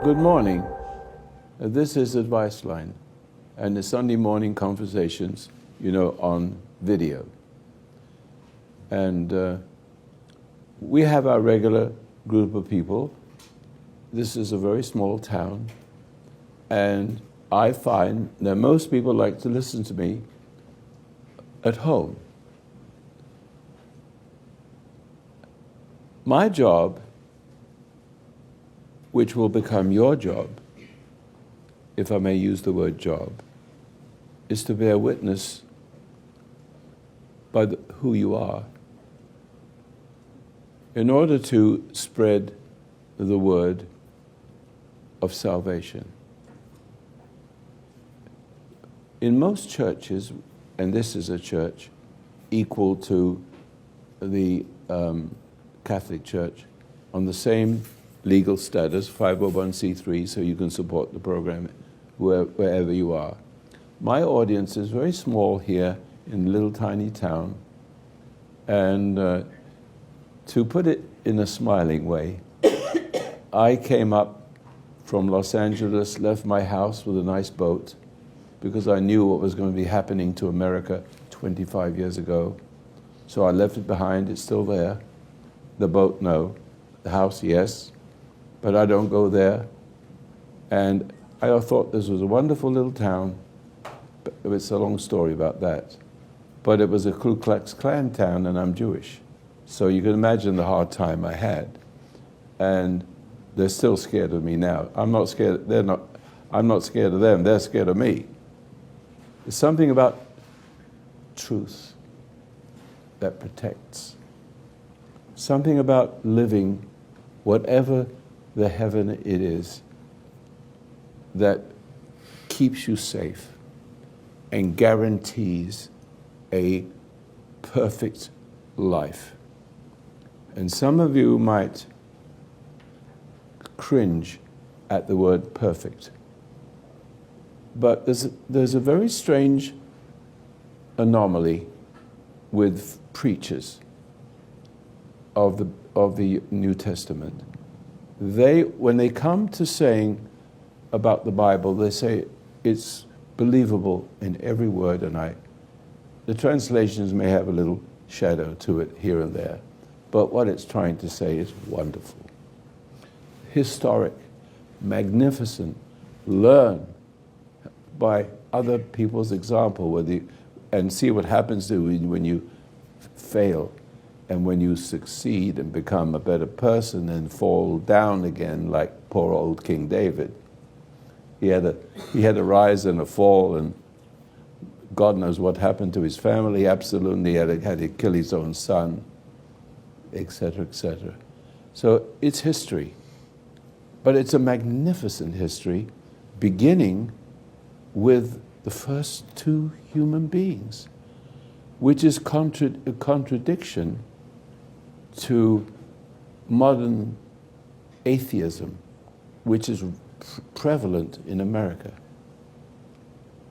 Good morning. This is Advice Line and the Sunday morning conversations, on video. And we have our regular group of people. This is a very small town, and I find that most people like to listen to me at home. My job, which will become your job, if I may use the word job, is to bear witness by who you are in order to spread the word of salvation. In most churches, and this is a church equal to the Catholic Church, on the same legal status, 501c3, so you can support the program wherever you are. My audience is very small here in a little tiny town, and to put it in a smiling way, I came up from Los Angeles, left my house with a nice boat, because I knew what was going to be happening to America 25 years ago. So I left it behind. It's still there. The boat, no. The house, yes. But I don't go there. And I thought this was a wonderful little town. But it's a long story about that. But it was a Ku Klux Klan town, and I'm Jewish. So you can imagine the hard time I had. And they're still scared of me now. I'm not scared of them. They're scared of me. There's something about truth that protects. Something about living whatever the heaven it is that keeps you safe and guarantees a perfect life. And some of you might cringe at the word perfect. But there's a very strange anomaly with preachers of the New Testament. When they come to saying about the Bible, they say it's believable in every word, and the translations may have a little shadow to it here and there, but what it's trying to say is wonderful, historic, magnificent. Learn by other people's example, and see what happens to you when you fail, and when you succeed and become a better person and fall down again, like poor old King David. He had a rise and a fall, and God knows what happened to his family. Absolutely, he had to kill his own son, etc., etc. So it's history, but it's a magnificent history, beginning with the first two human beings, which is a contradiction to modern atheism, which is prevalent in America.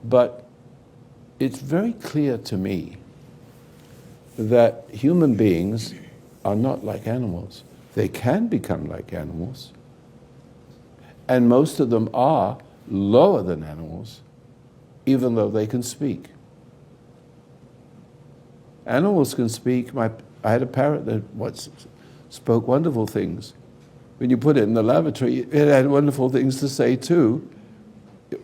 But it's very clear to me that human beings are not like animals. They can become like animals, and most of them are lower than animals, even though they can speak. Animals can speak. I had a parrot that spoke wonderful things. When you put it in the lavatory, it had wonderful things to say too.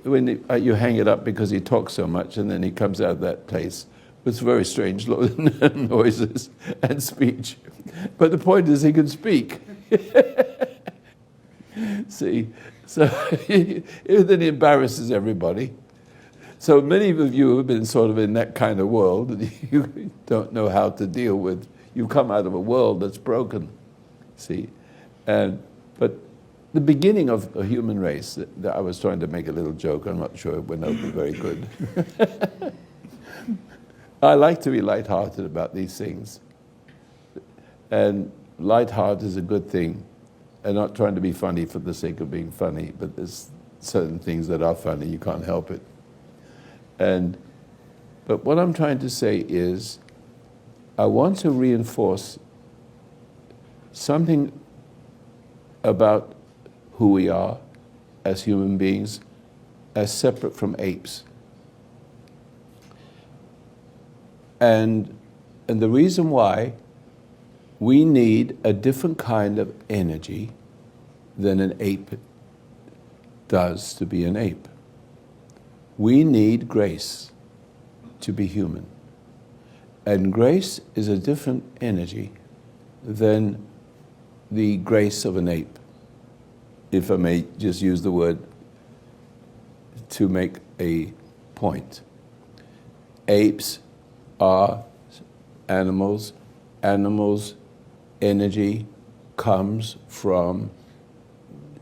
When you hang it up because he talks so much, and then he comes out of that place with very strange noises and speech. But the point is, he can speak. See, so then he embarrasses everybody. So many of you have been sort of in that kind of world that you don't know how to deal with. You come out of a world that's broken, see. But the beginning of the human race, I was trying to make a little joke. I'm not sure it would not be very good. I like to be lighthearted about these things. And lighthearted is a good thing. And not trying to be funny for the sake of being funny, but there's certain things that are funny, you can't help it. But what I'm trying to say is, I want to reinforce something about who we are as human beings as separate from apes. And the reason why we need a different kind of energy than an ape does to be an ape. We need grace to be human. And grace is a different energy than the grace of an ape, if I may just use the word to make a point. Apes are animals. Animals' energy comes from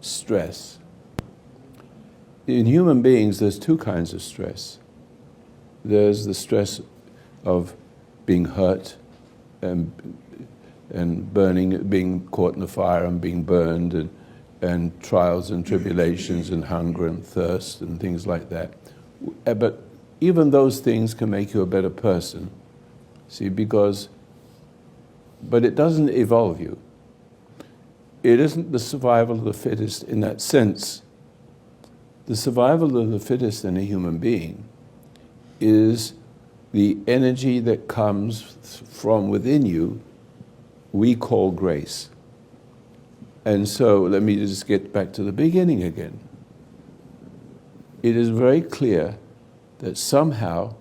stress. In human beings, there's two kinds of stress. There's the stress of being hurt and burning, being caught in a fire and being burned, and trials and tribulations and hunger and thirst and things like that. But even those things can make you a better person, see, but it doesn't evolve you. It isn't the survival of the fittest in that sense. The survival of the fittest in a human being is the energy that comes from within you, we call grace. And so let me just get back to the beginning again. It is very clear that somehow,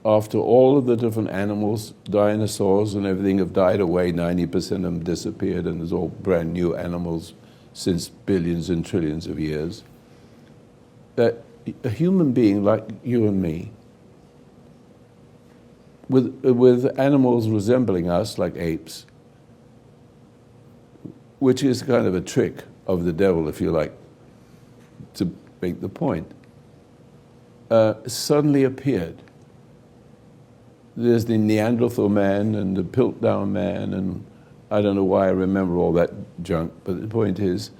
after all of the different animals, dinosaurs and everything have died away, 90% of them disappeared, and there's all brand new animals since billions and trillions of years, that a human being like you and me, with animals resembling us, like apes, which is kind of a trick of the devil, if you like, to make the point, suddenly appeared. There's the Neanderthal man and the Piltdown man, and I don't know why I remember all that junk, but the point is,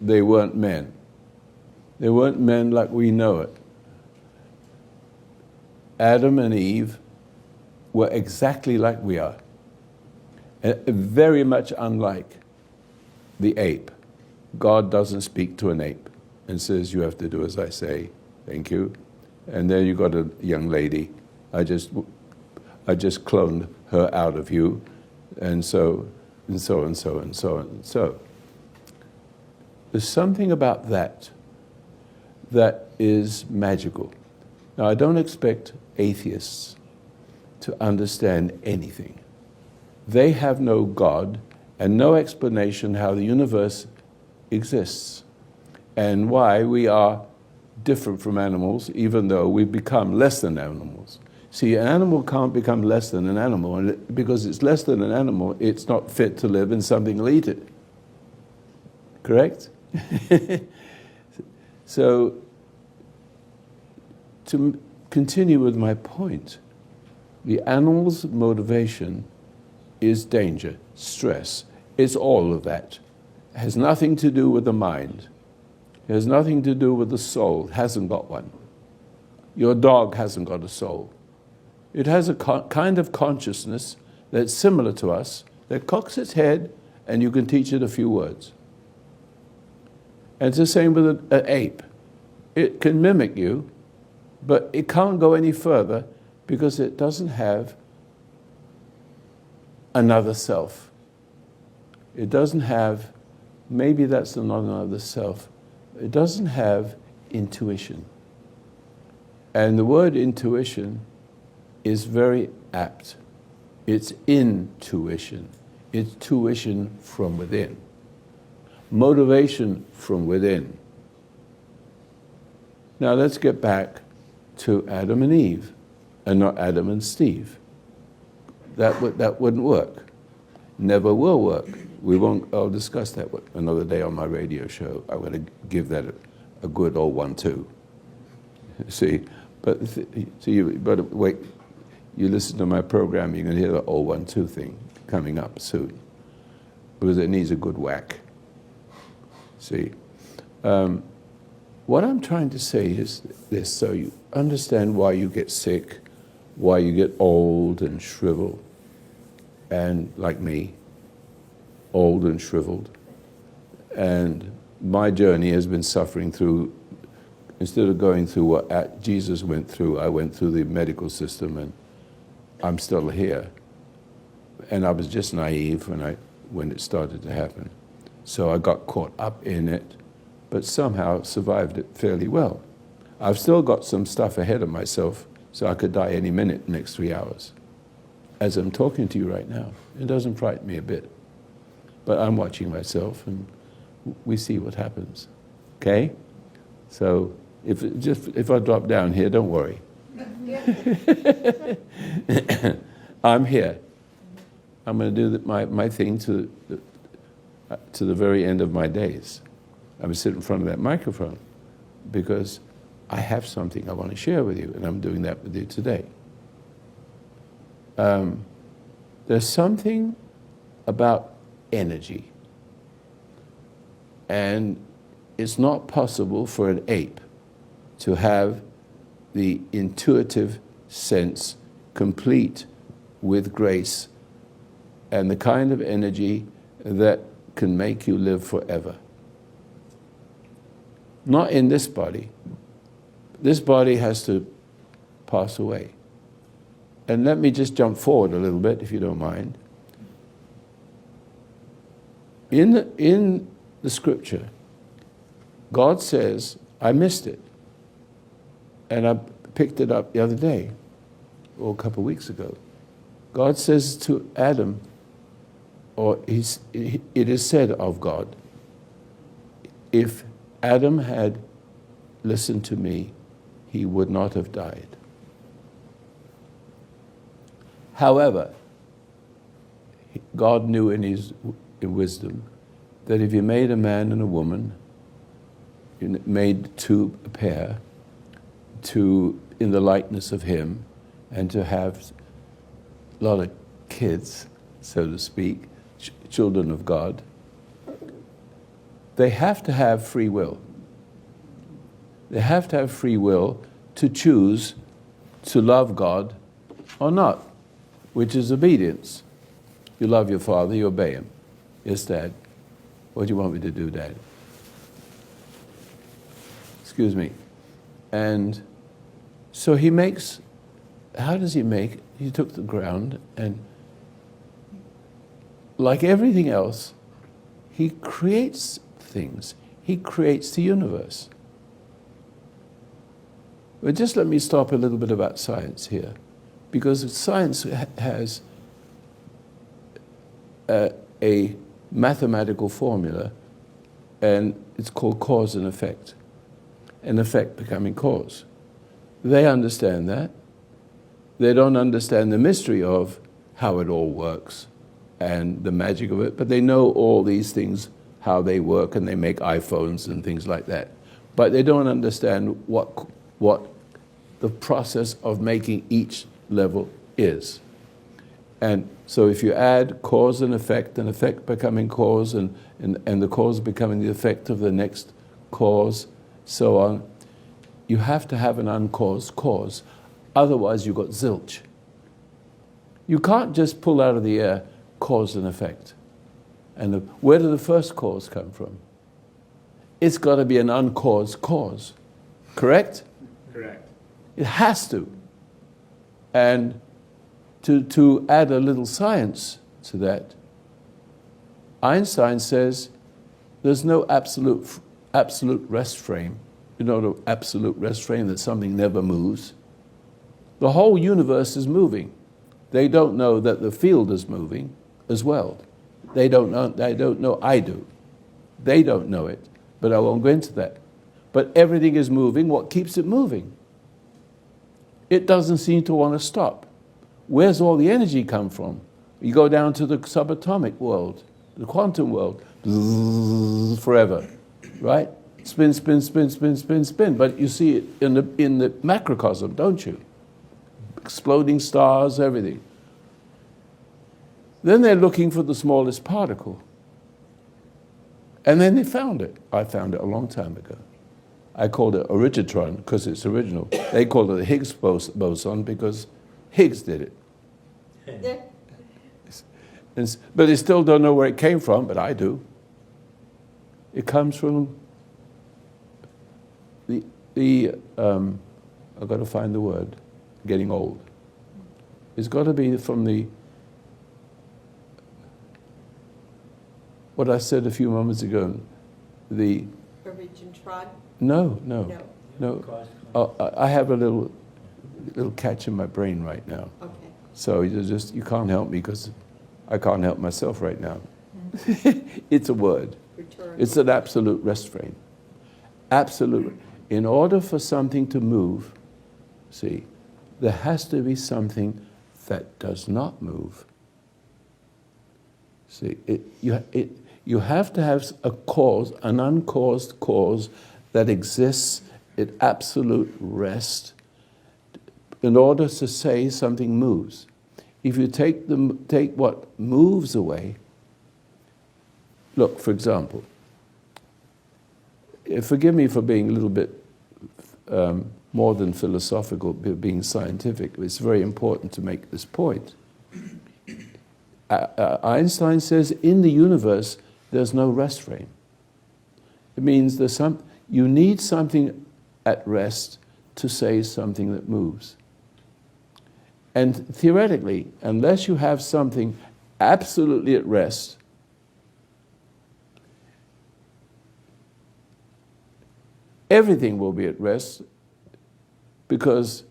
they weren't men. They weren't men like we know it. Adam and Eve were exactly like we are, very much unlike the ape. God doesn't speak to an ape and says, you have to do as I say, thank you. And there you got a young lady, I just cloned her out of you, and so, and so, and so, and so, and so. There's something about that is magical. Now, I don't expect atheists to understand anything. They have no God and no explanation how the universe exists and why we are different from animals, even though we become less than animals. See, an animal can't become less than an animal, and because it's less than an animal, it's not fit to live and something will eat it. Correct? So, to continue with my point, the animal's motivation is danger, stress. It's all of that. It has nothing to do with the mind. It has nothing to do with the soul. It hasn't got one. Your dog hasn't got a soul. It has a kind of consciousness that's similar to us, that cocks its head, and you can teach it a few words. And it's the same with an ape. It can mimic you, but it can't go any further because it doesn't have another self. It doesn't have, maybe that's not another self, it doesn't have intuition. And the word intuition is very apt. It's intuition. It's tuition from within. Motivation from within. Now let's get back to Adam and Eve, and not Adam and Steve. That wouldn't work. Never will work. I'll discuss that another day on my radio show. I'm going to give that a good old 1-2. See, but wait, you listen to my program, you're going to hear the old 1-2 thing coming up soon, because it needs a good whack. See, what I'm trying to say is this, so you understand why you get sick, why you get old and shriveled, and like me, old and shriveled, and my journey has been suffering through, instead of going through what Jesus went through, I went through the medical system, and I'm still here. And I was just naive when it started to happen. So I got caught up in it, but somehow survived it fairly well. I've still got some stuff ahead of myself, so I could die any minute, next 3 hours. As I'm talking to you right now, it doesn't frighten me a bit. But I'm watching myself, and we see what happens. Okay? So if I drop down here, don't worry. I'm here. I'm going to do my thing to the very end of my days. I'm going to sit in front of that microphone because I have something I want to share with you, and I'm doing that with you today. There's something about energy, and it's not possible for an ape to have the intuitive sense complete with grace and the kind of energy that can make you live forever. Not in this body. This body has to pass away. And let me just jump forward a little bit, if you don't mind. In the scripture, God says, I missed it. And I picked it up the other day, or a couple of weeks ago. God says to Adam, or it is said of God, if Adam had listened to me, he would not have died. However, God knew in his wisdom that if he made a man and a woman, made two a pair, in the likeness of him, and to have a lot of kids, so to speak, children of God, they have to have free will. They have to have free will to choose to love God or not, which is obedience. You love your father, you obey him. Yes, Dad. What do you want me to do, Dad? Excuse me. And so he makes, how does he make? He took the ground and, like everything else, he creates things. He creates the universe. But just let me stop a little bit about science here, because science has a mathematical formula, and it's called cause and effect. An effect becoming cause. They understand that. They don't understand the mystery of how it all works and the magic of it, but they know all these things, how they work, and they make iPhones and things like that. But they don't understand what the process of making each level is. And so if you add cause and effect becoming cause, and the cause becoming the effect of the next cause, so on, you have to have an uncaused cause. Otherwise, you've got zilch. You can't just pull out of the air cause and effect. And where did the first cause come from? It's got to be an uncaused cause. Correct? Correct. It has to. And to add a little science to that, Einstein says there's no absolute rest frame. You know, the absolute rest frame, that something never moves. The whole universe is moving. They don't know that the field is moving as well. They don't know, I do. They don't know it, but I won't go into that. But everything is moving. What keeps it moving? It doesn't seem to want to stop. Where's all the energy come from? You go down to the subatomic world, the quantum world, forever, right? Spin, spin, spin, spin, spin, spin. But you see it in the macrocosm, don't you? Exploding stars, everything. Then they're looking for the smallest particle. And then they found it. I found it a long time ago. I called it origitron because it's original. They called it the Higgs boson because Higgs did it. But they still don't know where it came from, but I do. It comes from I've got to find the word, getting old. It's got to be from what I said a few moments ago, the... Origin trod? No. I have a little catch in my brain right now. Okay. So you can't help me because I can't help myself right now. It's a word. Return. It's an absolute rest frame. Absolute. In order for something to move, see, there has to be something that does not move. See, you have to have a cause, an uncaused cause that exists at absolute rest in order to say something moves. If you take what moves away, look, for example, forgive me for being a little bit more than philosophical, being scientific. It's very important to make this point. Einstein says in the universe there's no rest frame. It means you need something at rest to say something that moves. And theoretically, unless you have something absolutely at rest, everything will be at rest, because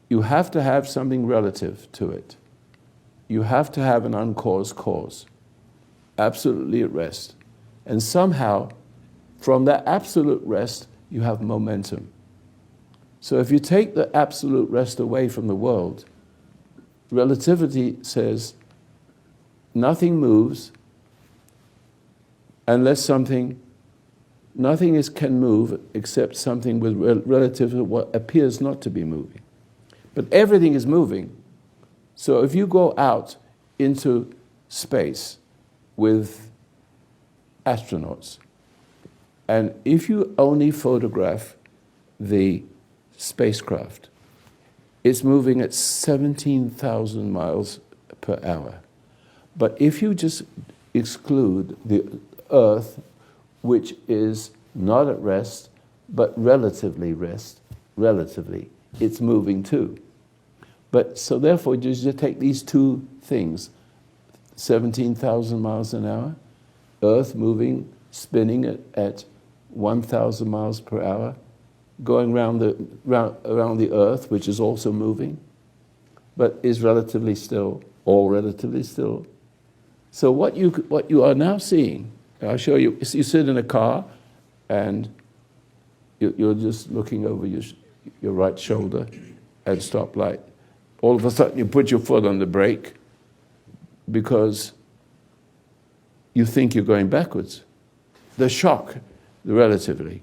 you have to have something relative to it. You have to have an uncaused cause, absolutely at rest. And somehow, from that absolute rest, you have momentum. So if you take the absolute rest away from the world, relativity says nothing moves unless nothing can move except something with relative to what appears not to be moving. But everything is moving. So if you go out into space with astronauts, and if you only photograph the spacecraft, it's moving at 17,000 miles per hour. But if you just exclude the Earth, which is not at rest, but relatively, it's moving too. But so therefore, you just take these two things, 17,000 miles an hour, Earth moving, spinning at 1,000 miles per hour, going around the Earth, which is also moving, but is relatively still, all relatively still. So what you are now seeing, I'll show you. You sit in a car, and you're just looking over your right shoulder at stoplight. All of a sudden, you put your foot on the brake because you think you're going backwards. The shock, relatively.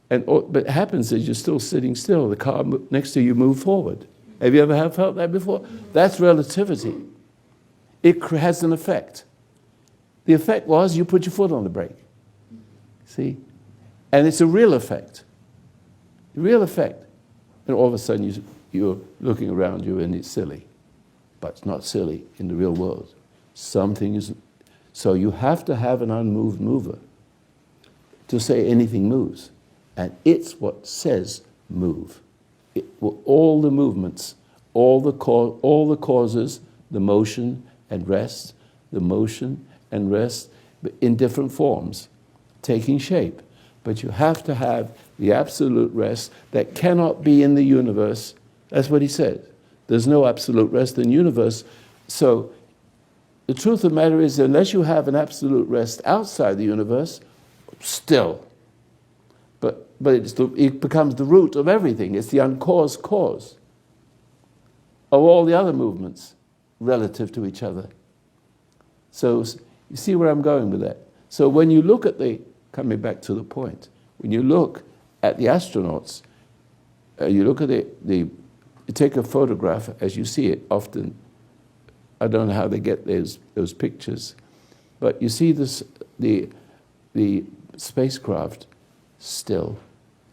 But what happens is you're still sitting still. The car next to you moves forward. Have you ever felt that before? That's relativity. It has an effect. The effect was you put your foot on the brake. See? And it's a real effect. A real effect. And all of a sudden you're looking around you and it's silly. But it's not silly in the real world. Something is... So you have to have an unmoved mover to say anything moves. And it's what says move. All the movements, all the causes, the motion and rest, the motion and rest in different forms, taking shape. But you have to have the absolute rest that cannot be in the universe. That's what he said. There's no absolute rest in the universe. So the truth of the matter is, unless you have an absolute rest outside the universe, still. But it becomes the root of everything. It's the uncaused cause of all the other movements relative to each other. So you see where I'm going with that? So when you look at coming back to the point, when you look at the astronauts, you look at you take a photograph as you see it often. I don't know how they get those pictures, but you see the spacecraft still.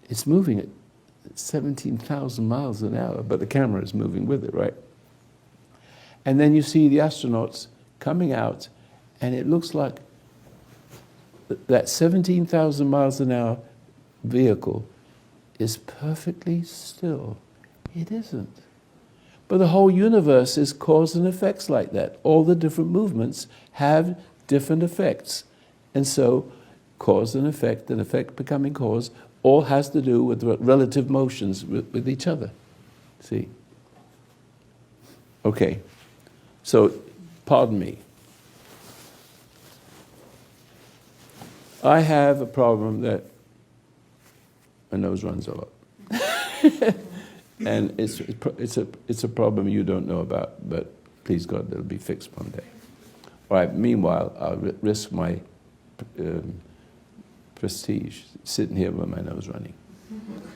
It's moving at 17,000 miles an hour, but the camera is moving with it, right? And then you see the astronauts coming out, and it looks like that 17,000 miles an hour vehicle is perfectly still. It isn't. But the whole universe is cause and effects like that. All the different movements have different effects. And so cause and effect becoming cause, all has to do with relative motions with each other. See? Okay. So, pardon me. I have a problem that my nose runs a lot. And it's a problem you don't know about, but please God, it'll be fixed one day. All right, meanwhile, I'll risk my prestige sitting here with my nose running.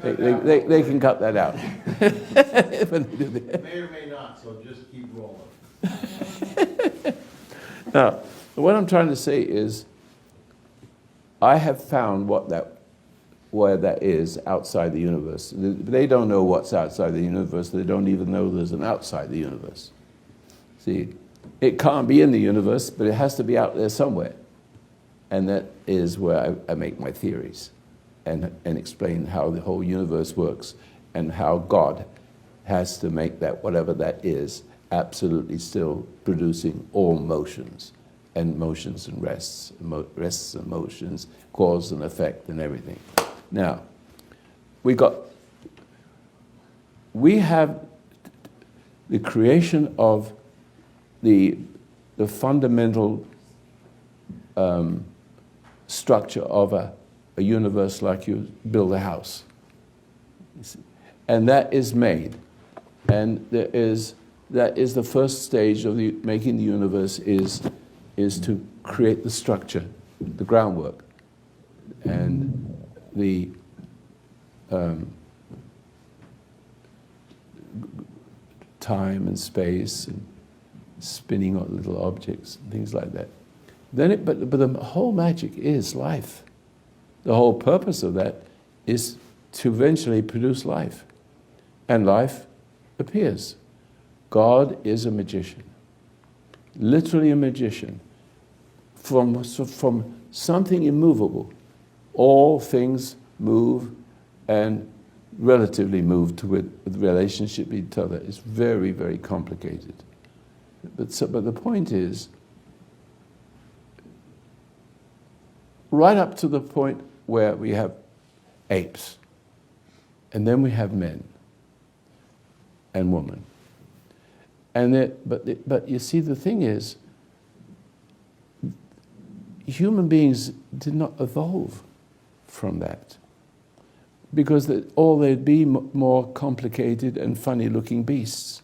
They can cut that out. May or may not, so just keep rolling. Now, what I'm trying to say is, I have found where that is outside the universe. They don't know what's outside the universe. They don't even know there's an outside the universe. See, it can't be in the universe, but it has to be out there somewhere. And that is where I make my theories and explain how the whole universe works and how God has to make that, whatever that is, absolutely still producing all motions and rests, rests and motions, cause and effect and everything. Now, we have the creation of the fundamental structure of a universe, like you build a house. And that is made. And that is the first stage of making the universe is to create the structure, the groundwork, and the time and space and spinning on little objects and things like that. But the whole magic is life. The whole purpose of that is to eventually produce life. And life appears. God is a magician. Literally a magician. From something immovable, all things move and relatively move with relationship with each other. It's very, very complicated. But the point is, right up to the point where we have apes, and then we have men and women. But you see, the thing is, human beings did not evolve from that, because they'd be more complicated and funny-looking beasts.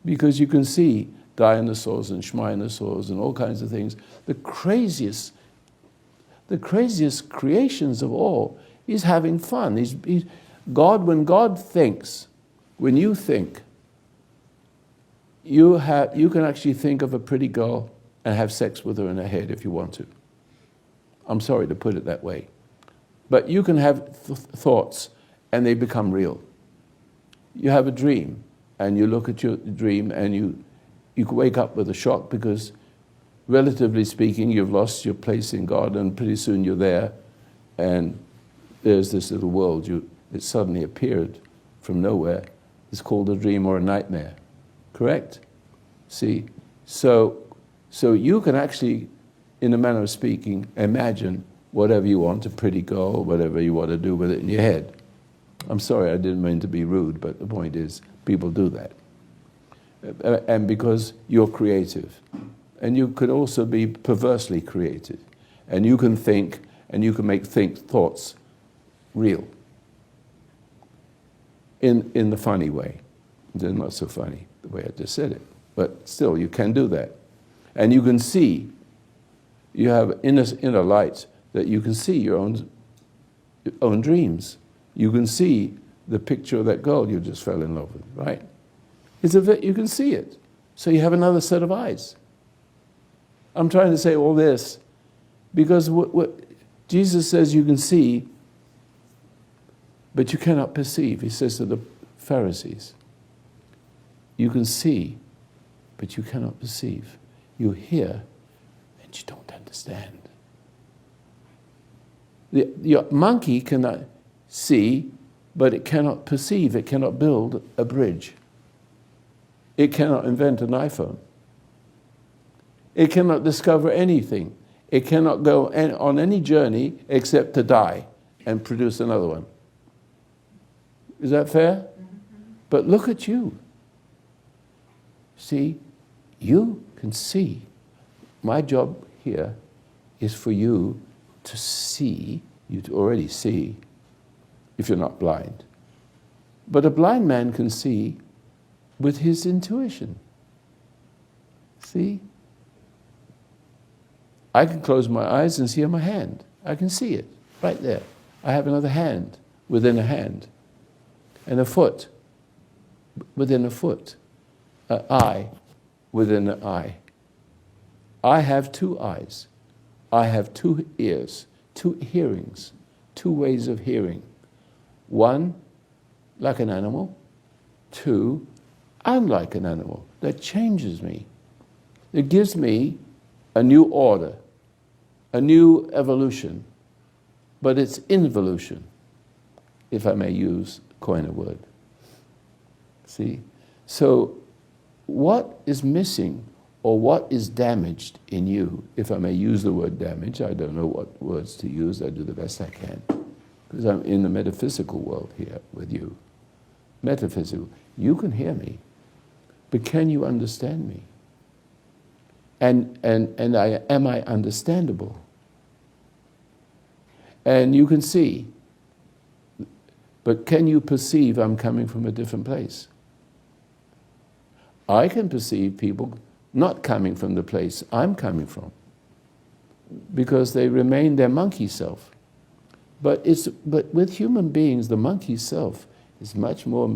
Because you can see dinosaurs and schminosaurs and all kinds of things. The craziest creations of all is having fun. When God thinks, when you think, you can actually think of a pretty girl and have sex with her in her head if you want to. I'm sorry to put it that way. But you can have thoughts and they become real. You have a dream and you look at your dream and you can wake up with a shock because, relatively speaking, you've lost your place in God, and pretty soon you're there and there's this little world that suddenly appeared from nowhere. It's called a dream or a nightmare. Correct? See? So you can actually, in a manner of speaking, imagine whatever you want, a pretty girl, whatever you want to do with it in your head. I'm sorry, I didn't mean to be rude, but the point is, people do that. And because you're creative. And you could also be perversely creative. And you can think, and you can make thoughts real. In the funny way. They're not so funny, the way I just said it. But still, you can do that. And you can see, you have inner light, that you can see your own dreams. You can see the picture of that girl you just fell in love with, right? You can see it. So you have another set of eyes. I'm trying to say all this because what Jesus says you can see, but you cannot perceive. He says to the Pharisees, you can see, but you cannot perceive. You hear, and you don't understand. Your monkey cannot see, but it cannot perceive. It cannot build a bridge. It cannot invent an iPhone. It cannot discover anything. It cannot go on any journey except to die and produce another one. Is that fair? Mm-hmm. But look at you. See, you can see. My job here is for you to see. You already see if you're not blind. But a blind man can see with his intuition. See? I can close my eyes and see my hand. I can see it right there. I have another hand within a hand, and a foot within a foot, an eye within an eye. I have two eyes. I have two ears, two hearings, two ways of hearing. One, like an animal. Two, I'm like an animal. That changes me. It gives me a new order, a new evolution, but it's involution, if I may coin a word. See? So what is missing or what is damaged in you, if I may use the word damage, I don't know what words to use, I do the best I can, because I'm in the metaphysical world here with you. Metaphysical. You can hear me, but can you understand me? And am I understandable? And you can see, but can you perceive I'm coming from a different place? I can perceive people not coming from the place I'm coming from, because they remain their monkey self. But with human beings, the monkey self is much more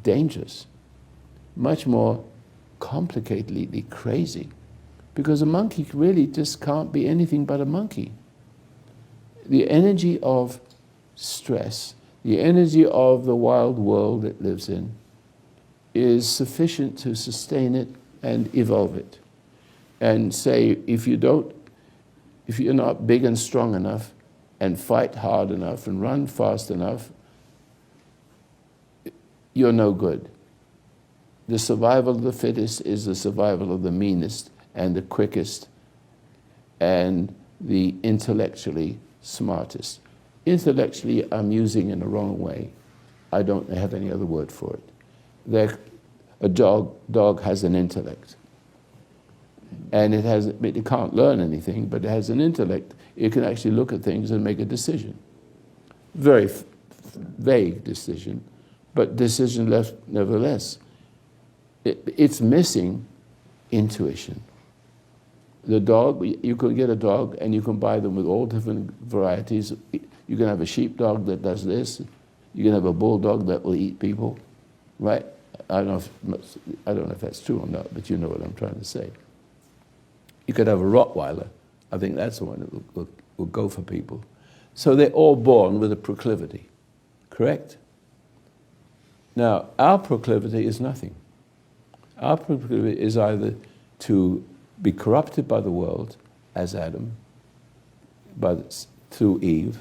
dangerous, much more complicatedly crazy, because a monkey really just can't be anything but a monkey. The energy of stress, the energy of the wild world it lives in, is sufficient to sustain it and evolve it. And say, if you're not big and strong enough and fight hard enough and run fast enough, you're no good. The survival of the fittest is the survival of the meanest and the quickest and the intellectually smartest. Intellectually, I'm using in the wrong way. I don't have any other word for it. A dog has an intellect. And it can't learn anything, but it has an intellect. It can actually look at things and make a decision. Very vague decision, but decision left nevertheless. It's missing intuition. The dog, you can get a dog and you can buy them with all different varieties. You can have a sheepdog that does this. You can have a bulldog that will eat people, right? I don't know if that's true or not, but you know what I'm trying to say. You could have a Rottweiler. I think that's the one that will go for people. So they're all born with a proclivity, correct? Now, our proclivity is nothing. Our proclivity is either to be corrupted by the world, as Adam, through Eve,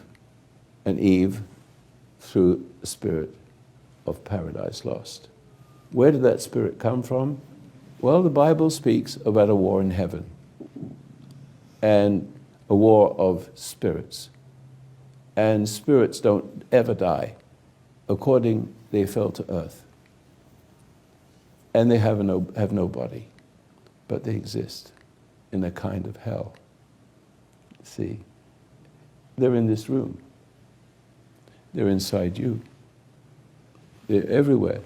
and Eve through the spirit of paradise lost. Where did that spirit come from? Well, the Bible speaks about a war in heaven and a war of spirits. And spirits don't ever die. According, they fell to earth. And they have no body, but they exist in a kind of hell. See, they're in this room. They're inside you. They're everywhere.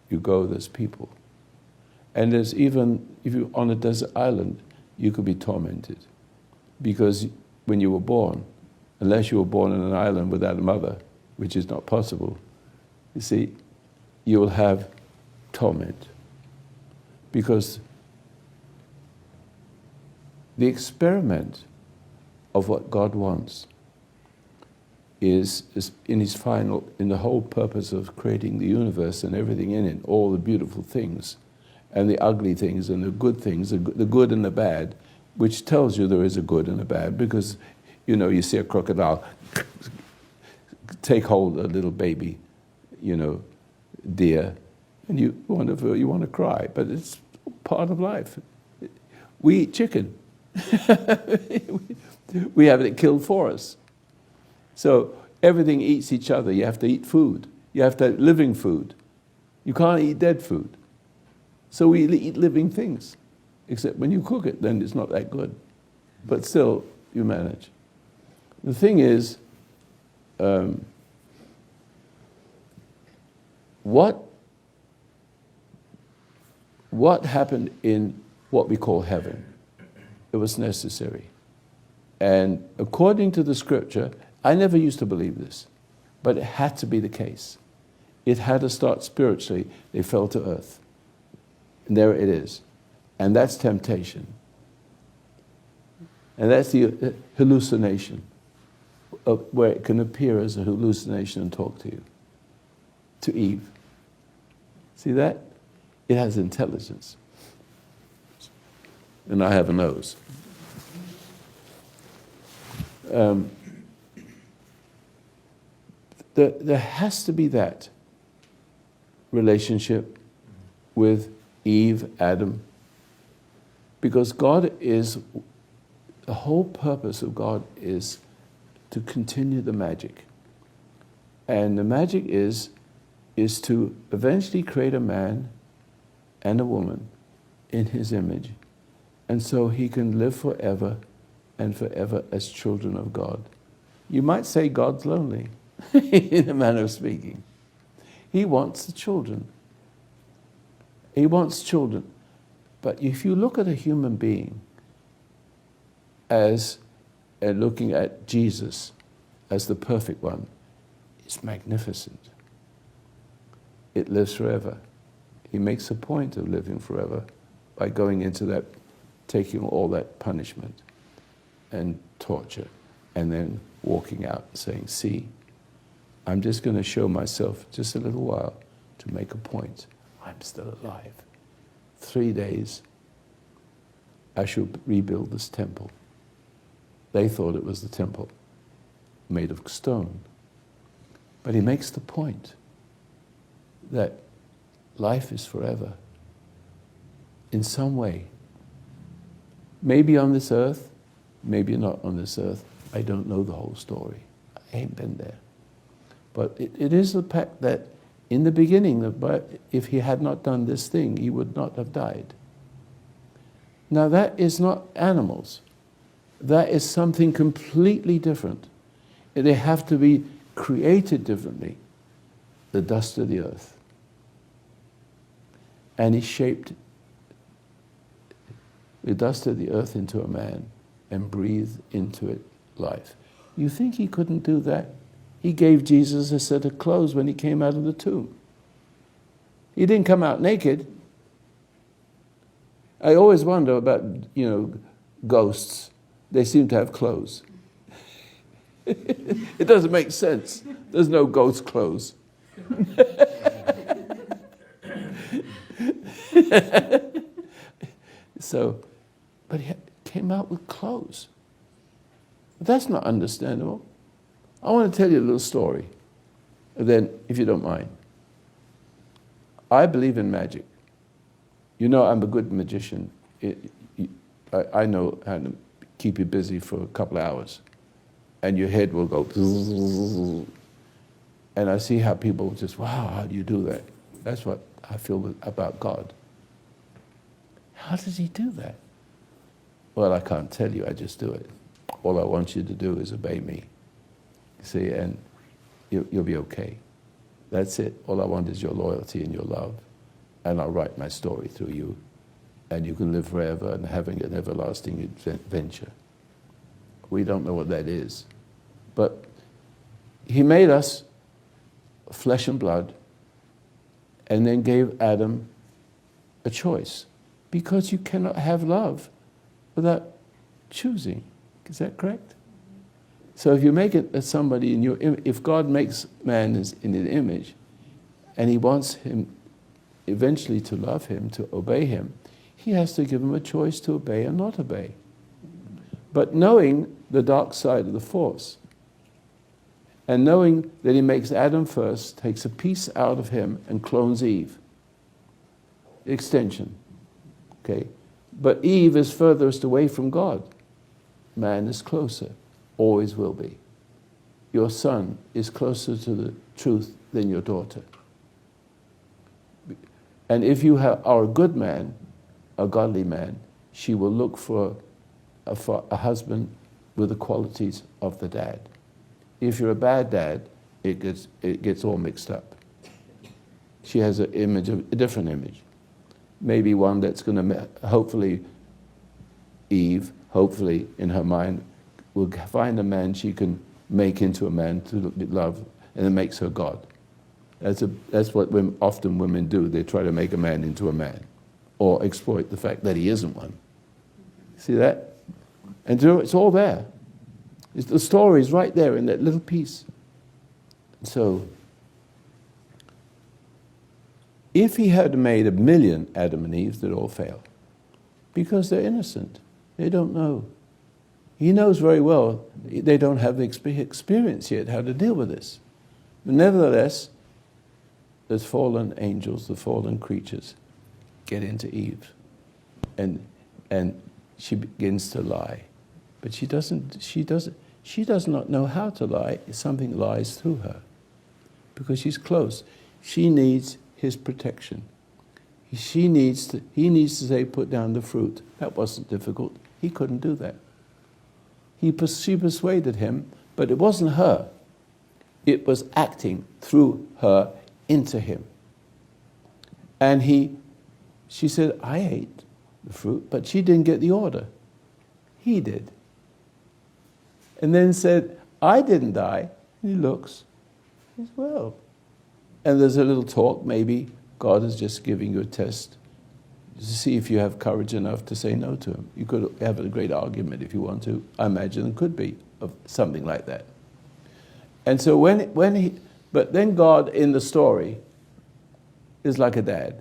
You go, there's people. And there's even, if you're on a desert island, you could be tormented. Because when you were born, unless you were born on an island without a mother, which is not possible, you see, you will have torment. Because the experiment of what God wants is in the whole purpose of creating the universe and everything in it, all the beautiful things and the ugly things and the good things, the good and the bad, which tells you there is a good and a bad, because You know, you see a crocodile take hold of a little baby, you know, deer, and you want to cry, but it's part of life. We eat chicken. We have it killed for us. So everything eats each other. You have to eat food. You have to eat living food. You can't eat dead food. So we eat living things. Except when you cook it, then it's not that good. But still, you manage. The thing is, what happened in what we call heaven? It was necessary. And according to the scripture, I never used to believe this, but it had to be the case. It had to start spiritually. They fell to earth. And there it is. And that's temptation. And that's the hallucination, of where it can appear as a hallucination and talk to you. To Eve. See that? It has intelligence. And I have a nose. There has to be that relationship with Eve, Adam, because God is, the whole purpose of God is to continue the magic. And the magic is to eventually create a man and a woman in his image. And so he can live forever and forever as children of God. You might say God's lonely, in a manner of speaking. He wants the children. He wants children. But if you look at a human being as looking at Jesus as the perfect one, it's magnificent. It lives forever. He makes a point of living forever by going into that, taking all that punishment and torture, and then walking out and saying, see, I'm just going to show myself just a little while to make a point. I'm still alive. 3 days, I shall rebuild this temple. They thought it was the temple made of stone. But he makes the point that life is forever in some way. Maybe on this earth, maybe not on this earth. I don't know the whole story. I ain't been there. But it is the fact that in the beginning, if he had not done this thing, he would not have died. Now that is not animals. That is something completely different. They have to be created differently. The dust of the earth. And he shaped the dust of the earth into a man and breathed into it life. You think he couldn't do that? He gave Jesus a set of clothes when he came out of the tomb. He didn't come out naked. I always wonder about, ghosts. They seem to have clothes. It doesn't make sense. There's no ghost clothes. But he came out with clothes. That's not understandable. I want to tell you a little story, then, if you don't mind. I believe in magic. You know I'm a good magician. I know how to keep you busy for a couple of hours. And your head will go... And I see how people just, wow, how do you do that? That's what I feel about God. How does he do that? Well, I can't tell you, I just do it. All I want you to do is obey me. See, and you'll be okay. That's it. All I want is your loyalty and your love. And I'll write my story through you. And you can live forever and having an everlasting adventure. We don't know what that is. But he made us flesh and blood and then gave Adam a choice. Because you cannot have love without choosing. Is that correct? So if you make it as somebody in your image, if God makes man in his image, and he wants him eventually to love him, to obey him, he has to give him a choice to obey or not obey. But knowing the dark side of the Force, and knowing that he makes Adam first, takes a piece out of him and clones Eve. Extension. Okay? But Eve is furthest away from God. Man is closer, always will be. Your son is closer to the truth than your daughter. And if you are a good man, a godly man, she will look for a husband with the qualities of the dad. If you're a bad dad, it gets all mixed up. She has a different image. Maybe one that's going to, hopefully, Eve, hopefully in her mind, will find a man she can make into a man to love, and it makes her God. That's what often women do. They try to make a man into a man, or exploit the fact that he isn't one. See that? And it's all there. The story is right there in that little piece. So, if he had made 1 million Adam and Eves, they'd all fail. Because they're innocent. They don't know. He knows very well they don't have the experience yet how to deal with this. But nevertheless, the fallen angels, the fallen creatures, get into Eve. And she begins to lie. But she does not know how to lie. Something lies through her. Because she's close. She needs his protection. He needs to say, put down the fruit. That wasn't difficult. He couldn't do that. She persuaded him, but it wasn't her. It was acting through her into him. And she said, I ate the fruit, but she didn't get the order. He did. And then said, I didn't die. And he looks. He says, well. And there's a little talk, maybe God is just giving you a test to see if you have courage enough to say no to him. You could have a great argument if you want to. I imagine it could be of something like that. And so but then God in the story is like a dad.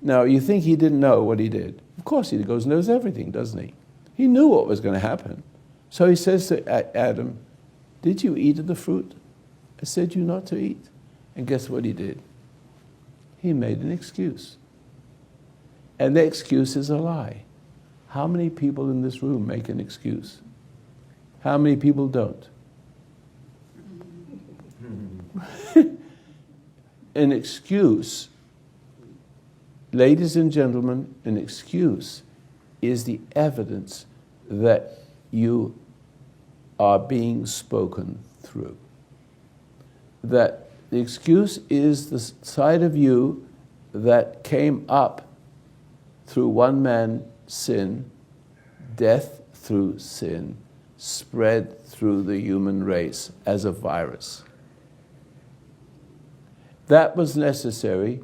Now, you think he didn't know what he did. Of course he knows everything, doesn't he? He knew what was going to happen. So he says to Adam, did you eat of the fruit? I said you not to eat. And guess what he did? He made an excuse. And the excuse is a lie. How many people in this room make an excuse? How many people don't? An excuse, ladies and gentlemen, an excuse is the evidence that you are being spoken through. That the excuse is the side of you that came up through one man's sin, death through sin, spread through the human race as a virus. That was necessary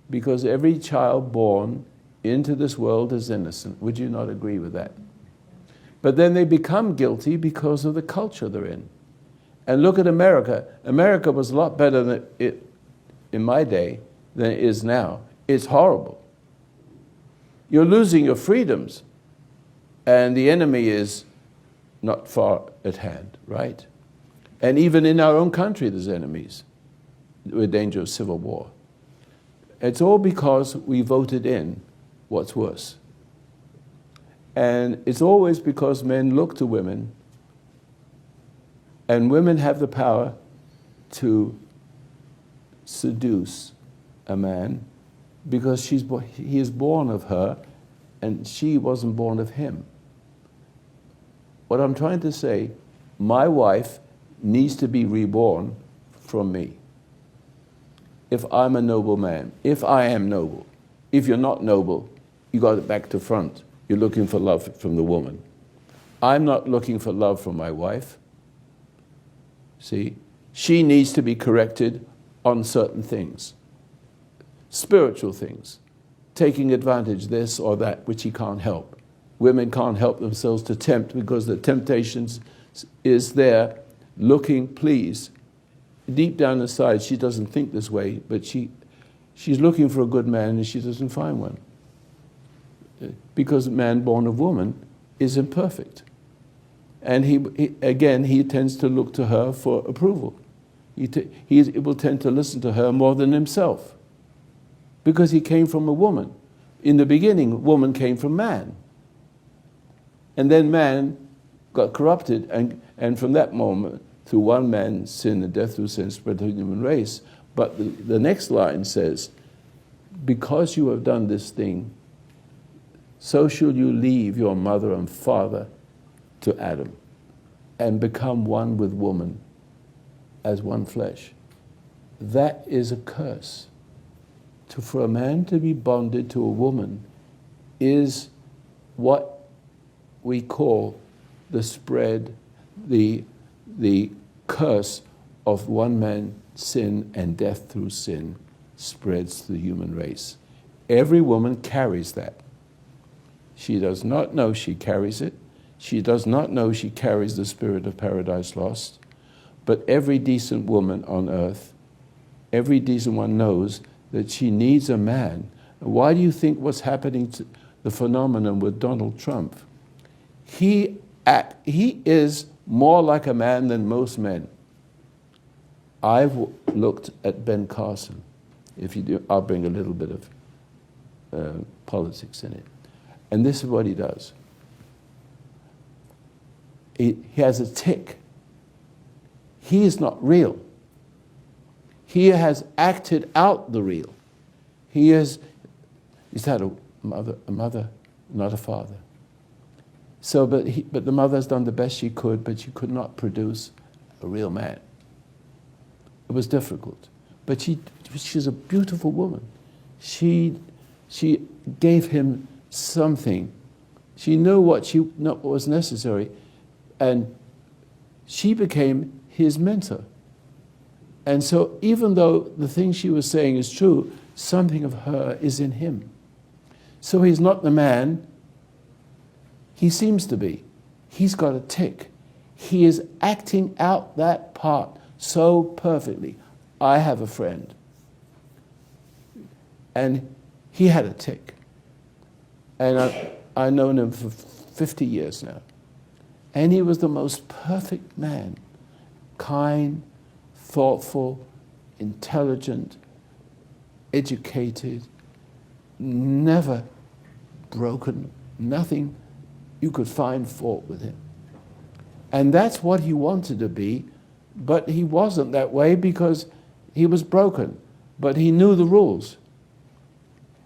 because every child born into this world is innocent. Would you not agree with that? But then they become guilty because of the culture they're in. And look at America. America was a lot better than it in my day than it is now. It's horrible. You're losing your freedoms, and the enemy is not far at hand, right? And even in our own country, there's enemies with danger of civil war. It's all because we voted in what's worse. And it's always because men look to women, and women have the power to seduce a man because he is born of her and she wasn't born of him. What I'm trying to say, my wife needs to be reborn from me. If I'm a noble man, if I am noble. If you're not noble, you got it back to front. You're looking for love from the woman. I'm not looking for love from my wife. See, she needs to be corrected on certain things. Spiritual things. Taking advantage this or that which he can't help. Women can't help themselves to tempt because the temptation is there looking, please. Deep down inside, she doesn't think this way, but she's looking for a good man and she doesn't find one. Because a man born of woman is imperfect. And he tends to look to her for approval. He will tend to listen to her more than himself, because he came from a woman. In the beginning, woman came from man. And then man got corrupted, and from that moment, through one man, sin and death through sin spread to the human race. But the next line says, because you have done this thing, so shall you leave your mother and father to Adam and become one with woman as one flesh. That is a curse. For a man to be bonded to a woman is what we call the spread, the curse of one man's sin and death through sin spreads to the human race. Every woman carries that. She does not know she carries it. She does not know she carries the spirit of paradise lost. But every decent woman on earth, every decent one knows that she needs a man. Why do you think what's happening to the phenomenon with Donald Trump? He is more like a man than most men. I've looked at Ben Carson. If you do, I'll bring a little bit of politics in it. And this is what he does. He has a tick. He is not real. He has acted out the real. He's had a mother, not a father. So, but the mother has done the best she could, but she could not produce a real man. It was difficult. But she's a beautiful woman. She gave him something. She knew what was necessary, and she became his mentor. And so even though the thing she was saying is true, something of her is in him. So he's not the man he seems to be. He's got a tick. He is acting out that part so perfectly. I have a friend, and he had a tick. And I've known him for 50 years now. And he was the most perfect man, kind, thoughtful, intelligent, educated, never broken, nothing you could find fault with him. And that's what he wanted to be, but he wasn't that way because he was broken, but he knew the rules.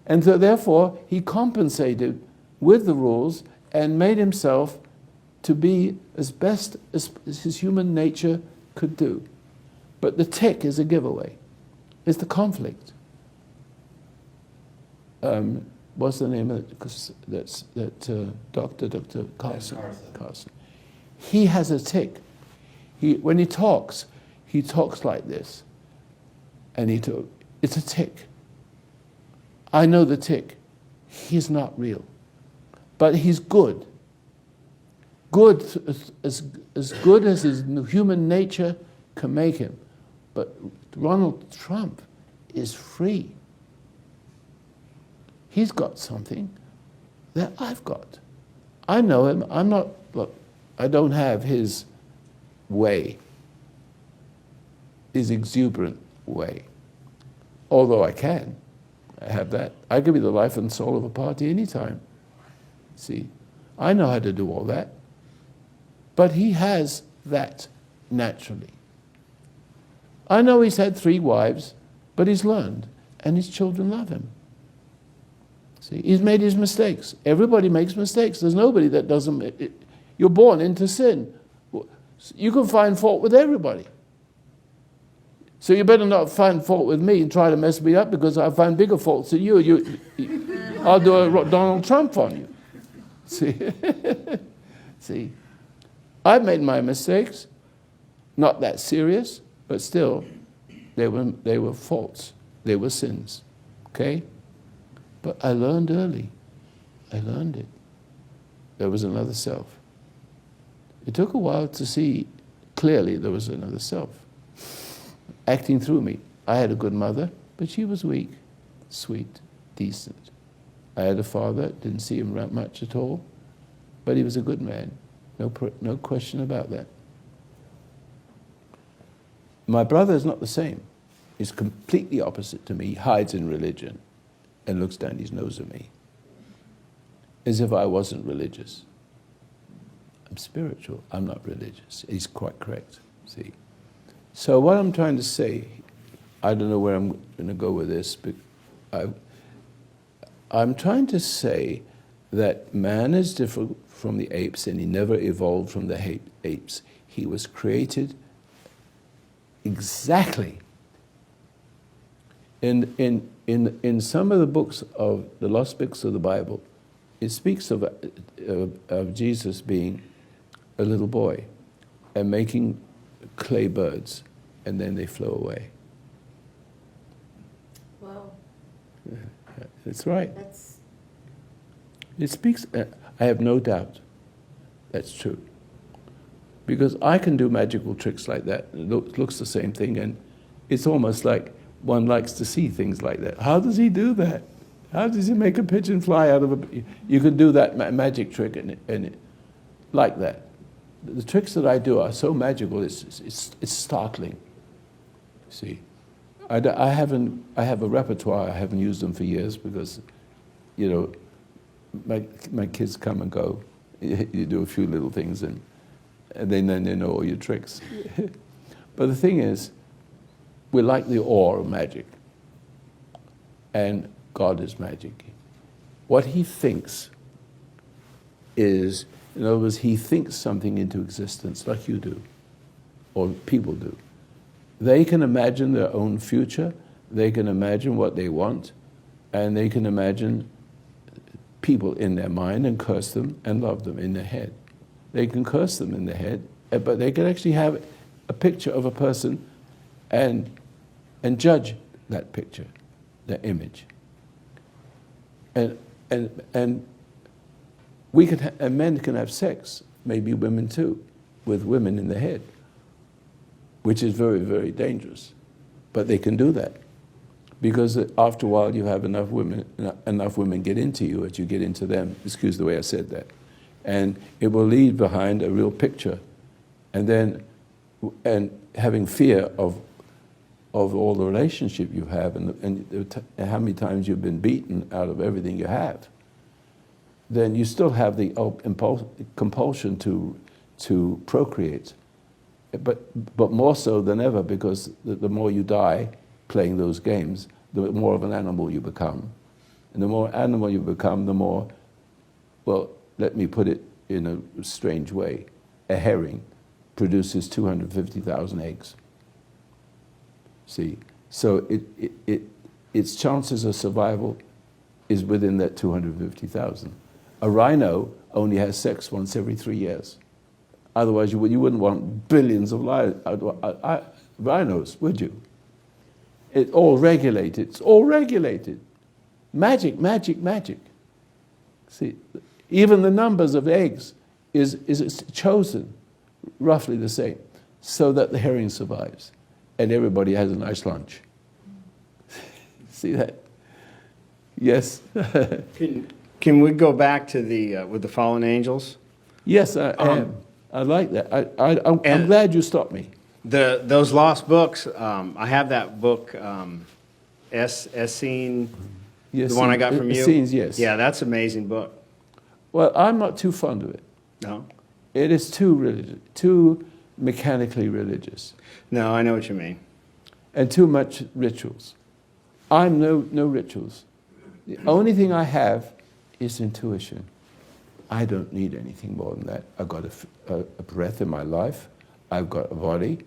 And so therefore, he compensated with the rules and made himself to be as best as his human nature could do. But the tick is a giveaway. It's the conflict. What's the name of it? Dr. Carson. He has a tick. When he talks like this. And it's a tick. I know the tick. He's not real. But he's good. Good, as good as his human nature can make him. But Donald Trump is free. He's got something that I've got. I know him. I don't have his way, his exuberant way. Although I have that. I could be the life and soul of a party anytime. See, I know how to do all that. But he has that naturally. I know he's had 3 wives, but he's learned, and his children love him. See, he's made his mistakes. Everybody makes mistakes. There's nobody that doesn't. You're born into sin. You can find fault with everybody. So you better not find fault with me and try to mess me up, because I find bigger faults than you. I'll do a Donald Trump on you. See? See? I've made my mistakes, not that serious, but still, they were faults. They were sins. Okay? But I learned early. I learned it. There was another self. It took a while to see clearly there was another self acting through me. I had a good mother, but she was weak, sweet, decent. I had a father, didn't see him much at all, but he was a good man. No question about that. My brother is not the same. He's completely opposite to me. He hides in religion and looks down his nose at me as if I wasn't religious. I'm spiritual. I'm not religious. He's quite correct, see. So what I'm trying to say, I don't know where I'm going to go with this, but I'm trying to say that man is different from the apes, and he never evolved from the apes. He was created exactly. In some of the books of the lost books of the Bible, it speaks of Jesus being a little boy and making clay birds, and then they flew away. Wow. That's right. That's It speaks, I have no doubt that's true. Because I can do magical tricks like that. It looks the same thing, and it's almost like one likes to see things like that. How does he do that? How does he make a pigeon fly out of a... You can do that magic trick like that. The tricks that I do are so magical, it's startling. See, I have a repertoire. I haven't used them for years because, you know, my kids come and go. You do a few little things and then they know all your tricks. But the thing is, we're like the awe of magic. And God is magic. What he thinks is, in other words, he thinks something into existence like you do, or people do. They can imagine their own future, they can imagine what they want, and they can imagine people in their mind and curse them and love them in their head. They can curse them in their head, but they can actually have a picture of a person and judge that picture, that image. And we can and men can have sex, maybe women too, with women in the head, which is very, very dangerous. But they can do that because after a while you have enough women get into you as you get into them. Excuse the way I said that. And it will leave behind a real picture, and having fear of all the relationship you have and how many times you've been beaten out of everything you have, then you still have the compulsion to procreate, but more so than ever, because the more you die playing those games, the more of an animal you become. And the more animal you become, the more, well, let me put it in a strange way, a herring produces 250,000 eggs. See, so its chances of survival is within that 250,000. A rhino only has sex once every 3 years. Otherwise, you wouldn't want billions of rhinos, would you? It's all regulated. It's all regulated. Magic, magic, magic. See, even the numbers of eggs is chosen roughly the same, so that the herring survives. And everybody has a nice lunch. See that? Yes. Can we go back to the with the fallen angels? Yes, I am. I like that. I'm glad you stopped me. Those lost books. I have that book, Essene, Yes, the one I got from you. Essenes, yes. Yeah, that's an amazing book. Well, I'm not too fond of it. No, It is too religious, too mechanically religious, no, I know what you mean. and too much rituals. I'm no rituals. The only thing I have is intuition. I don't need anything more than that. I've got a breath in my life. I've got a body,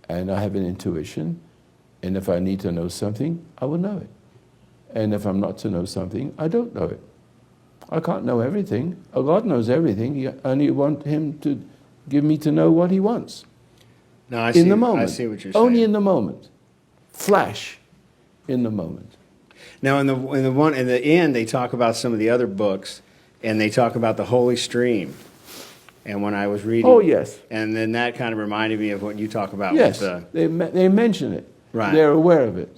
and I have an intuition. And if I need to know something, I will know it. And if I'm not to know something, I don't know it. I can't know everything. God knows everything. I only want him to give me to know what he wants. No, I see. In the moment. I see what you're saying. Only in the moment. Flash in the moment. Now, in the end, they talk about some of the other books, and they talk about the Holy Stream. And when I was reading, Oh, yes. and then that kind of reminded me of what you talk about. Yes, with they mention it. Right. They're aware of it.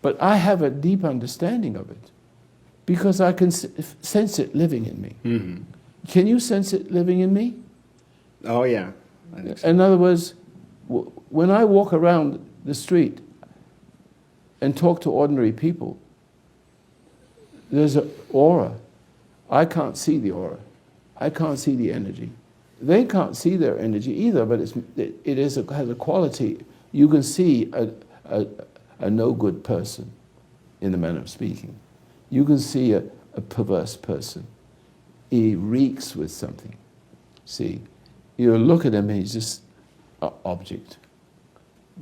But I have a deep understanding of it because I can sense it living in me. Mm-hmm. Can you sense it living in me? Oh, yeah. I think so. In other words, when I walk around the street and talk to ordinary people, there's an aura. I can't see the aura. I can't see the energy. They can't see their energy either, but has a quality. You can see a no good person, in the manner of speaking. You can see a perverse person. He reeks with something. See, you look at him and he's just an object.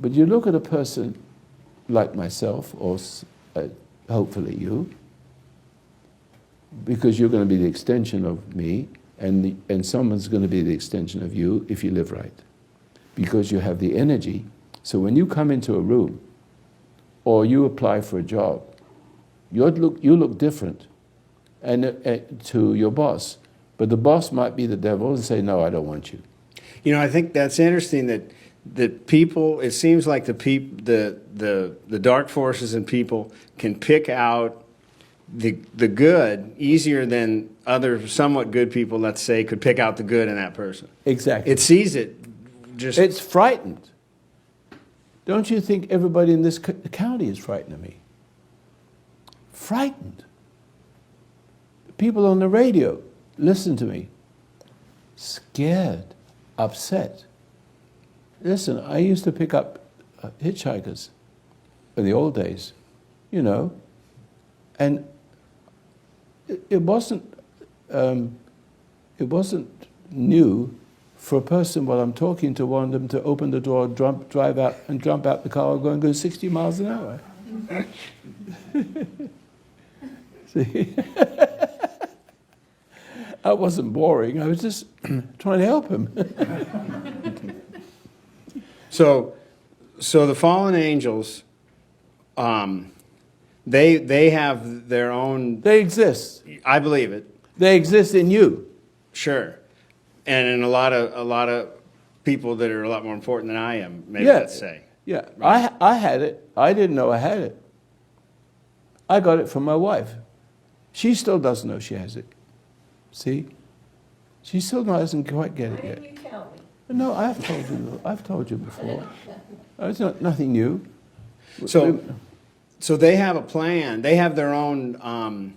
But you look at a person like myself, or hopefully you, because you're going to be the extension of me, and someone's going to be the extension of you if you live right. Because you have the energy. So when you come into a room, or you apply for a job, you look different to your boss. But the boss might be the devil and say, no, I don't want you. You know, I think that's interesting that people, it seems like the dark forces in people can pick out the good easier than other somewhat good people, let's say, could pick out the good in that person. Exactly. It sees it just... It's frightened. Don't you think everybody in this county is frightened of me? Frightened. People on the radio listen to me. Scared, upset. Listen, I used to pick up hitchhikers in the old days, you know, and it wasn't new for a person while I'm talking to one of them to open the door, drive out, and jump out the car, and go 60 miles an hour. See, I wasn't boring. I was just trying to help him. So the fallen angels, they have their own... They exist. I believe it. They exist in you. Sure. And in a lot of people that are a lot more important than I am, maybe Yeah. let's say. Yeah, Right. I had it. I didn't know I had it. I got it from my wife. She still doesn't know she has it. See? She still doesn't quite get it Why yet. didn't you tell me? No, I've told you. I've told you before. It's nothing new. So they have a plan. They have their own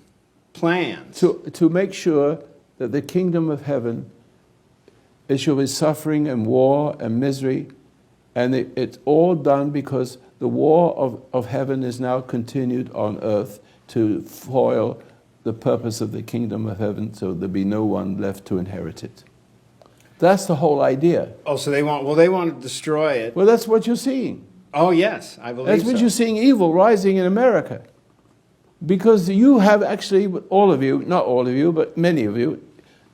plans. To make sure that the kingdom of heaven, it shall be suffering and war and misery, and it's all done because the war of heaven is now continued on earth to foil the purpose of the kingdom of heaven, so there'll be no one left to inherit it. That's the whole idea. Oh, so they want to destroy it. Well, that's what you're seeing. Oh, yes, I believe That's what so. you're seeing, evil rising in America. Because you have actually, all of you, not all of you, but many of you,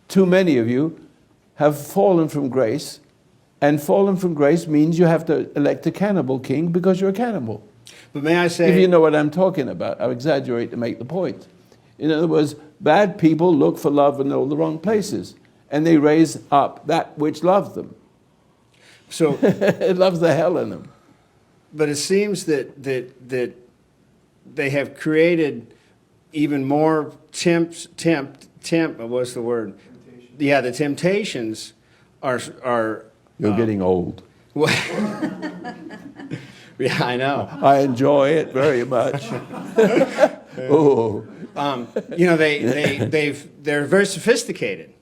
too many of you, have fallen from grace. And fallen from grace means you have to elect a cannibal king because you're a cannibal. But may I say... If you know what I'm talking about, I exaggerate to make the point. In other words, bad people look for love in all the wrong places. And they raise up that which loves them. So, It loves the hell in them. but it seems that they have created even more what's the word? Yeah, the temptations are You're getting old. well, yeah, I know. I enjoy it very much. Oh, You know, they're very sophisticated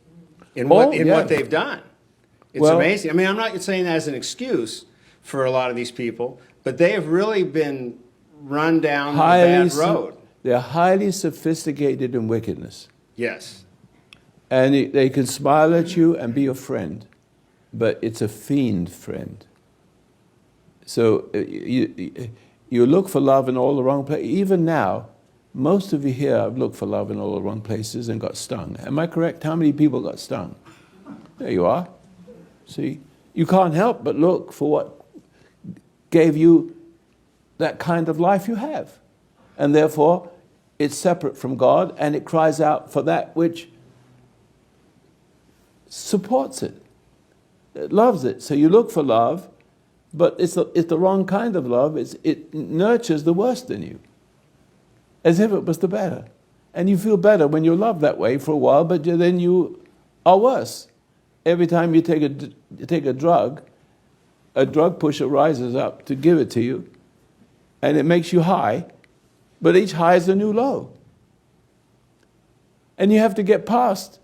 in what they've done. It's Well- amazing. I mean, I'm not saying that as an excuse for a lot of these people, but they have really been run down the bad road. They're highly sophisticated in wickedness. Yes. And they can smile at you and be your friend, but it's a fiend friend. So you look for love in all the wrong places. Even now, most of you here have looked for love in all the wrong places and got stung. Am I correct? How many people got stung? There you are. See? You can't help but look for what gave you that kind of life you have. And therefore, it's separate from God, and it cries out for that which supports it. It loves it. So you look for love, but it's the wrong kind of love. It nurtures the worst in you, as if it was the better. And you feel better when you love that way for a while, but then you are worse. every time you take a drug pusher rises up to give it to you, and it makes you high, but each high is a new low. And you have to get past,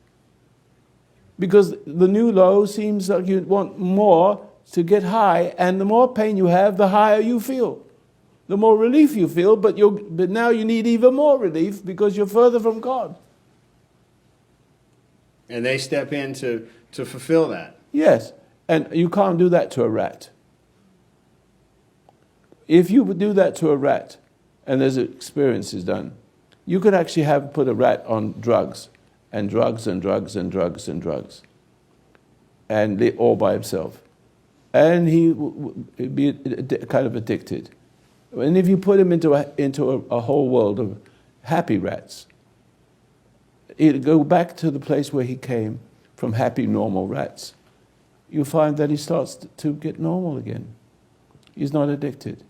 because the new low seems like you want more to get high, and the more pain you have, the higher you feel. The more relief you feel, but now you need even more relief because you're further from God. And they step in to fulfill that. Yes, and you can't do that to a rat. If you would do that to a rat, and there's experiences done, you could actually put a rat on drugs, and drugs and drugs and drugs and drugs, and all by himself, and he would be kind of addicted. And if you put him into a whole world of happy rats, he'd go back to the place where he came from, happy, normal rats. You find that he starts to get normal again. He's not addicted.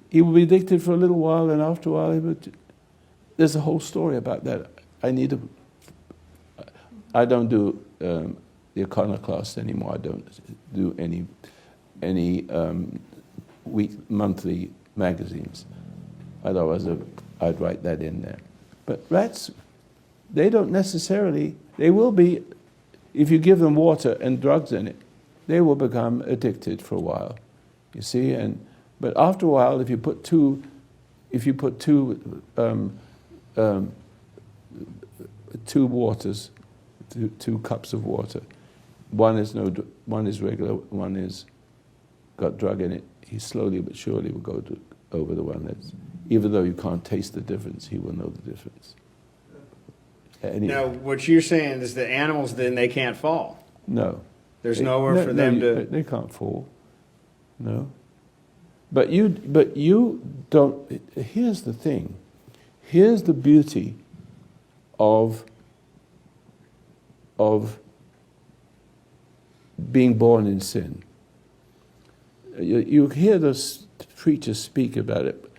He will be addicted for a little while, and after a while, there's a whole story about that. I don't do the iconoclast anymore. I don't do any monthly magazines. Otherwise, I'd write that in there. But rats, they don't necessarily, they will be, if you give them water and drugs in it, they will become addicted for a while. You see, but after a while, if you put two cups of water, one is regular, one is got drug in it, he slowly but surely will go over the one that's, even though you can't taste the difference, he will know the difference. Anyway. Now, what you're saying is that animals, then, they can't fall. No. There's nowhere for them to... They can't fall. No. But you don't... Here's the thing. Here's the beauty of being born in sin. You hear those preachers speak about it,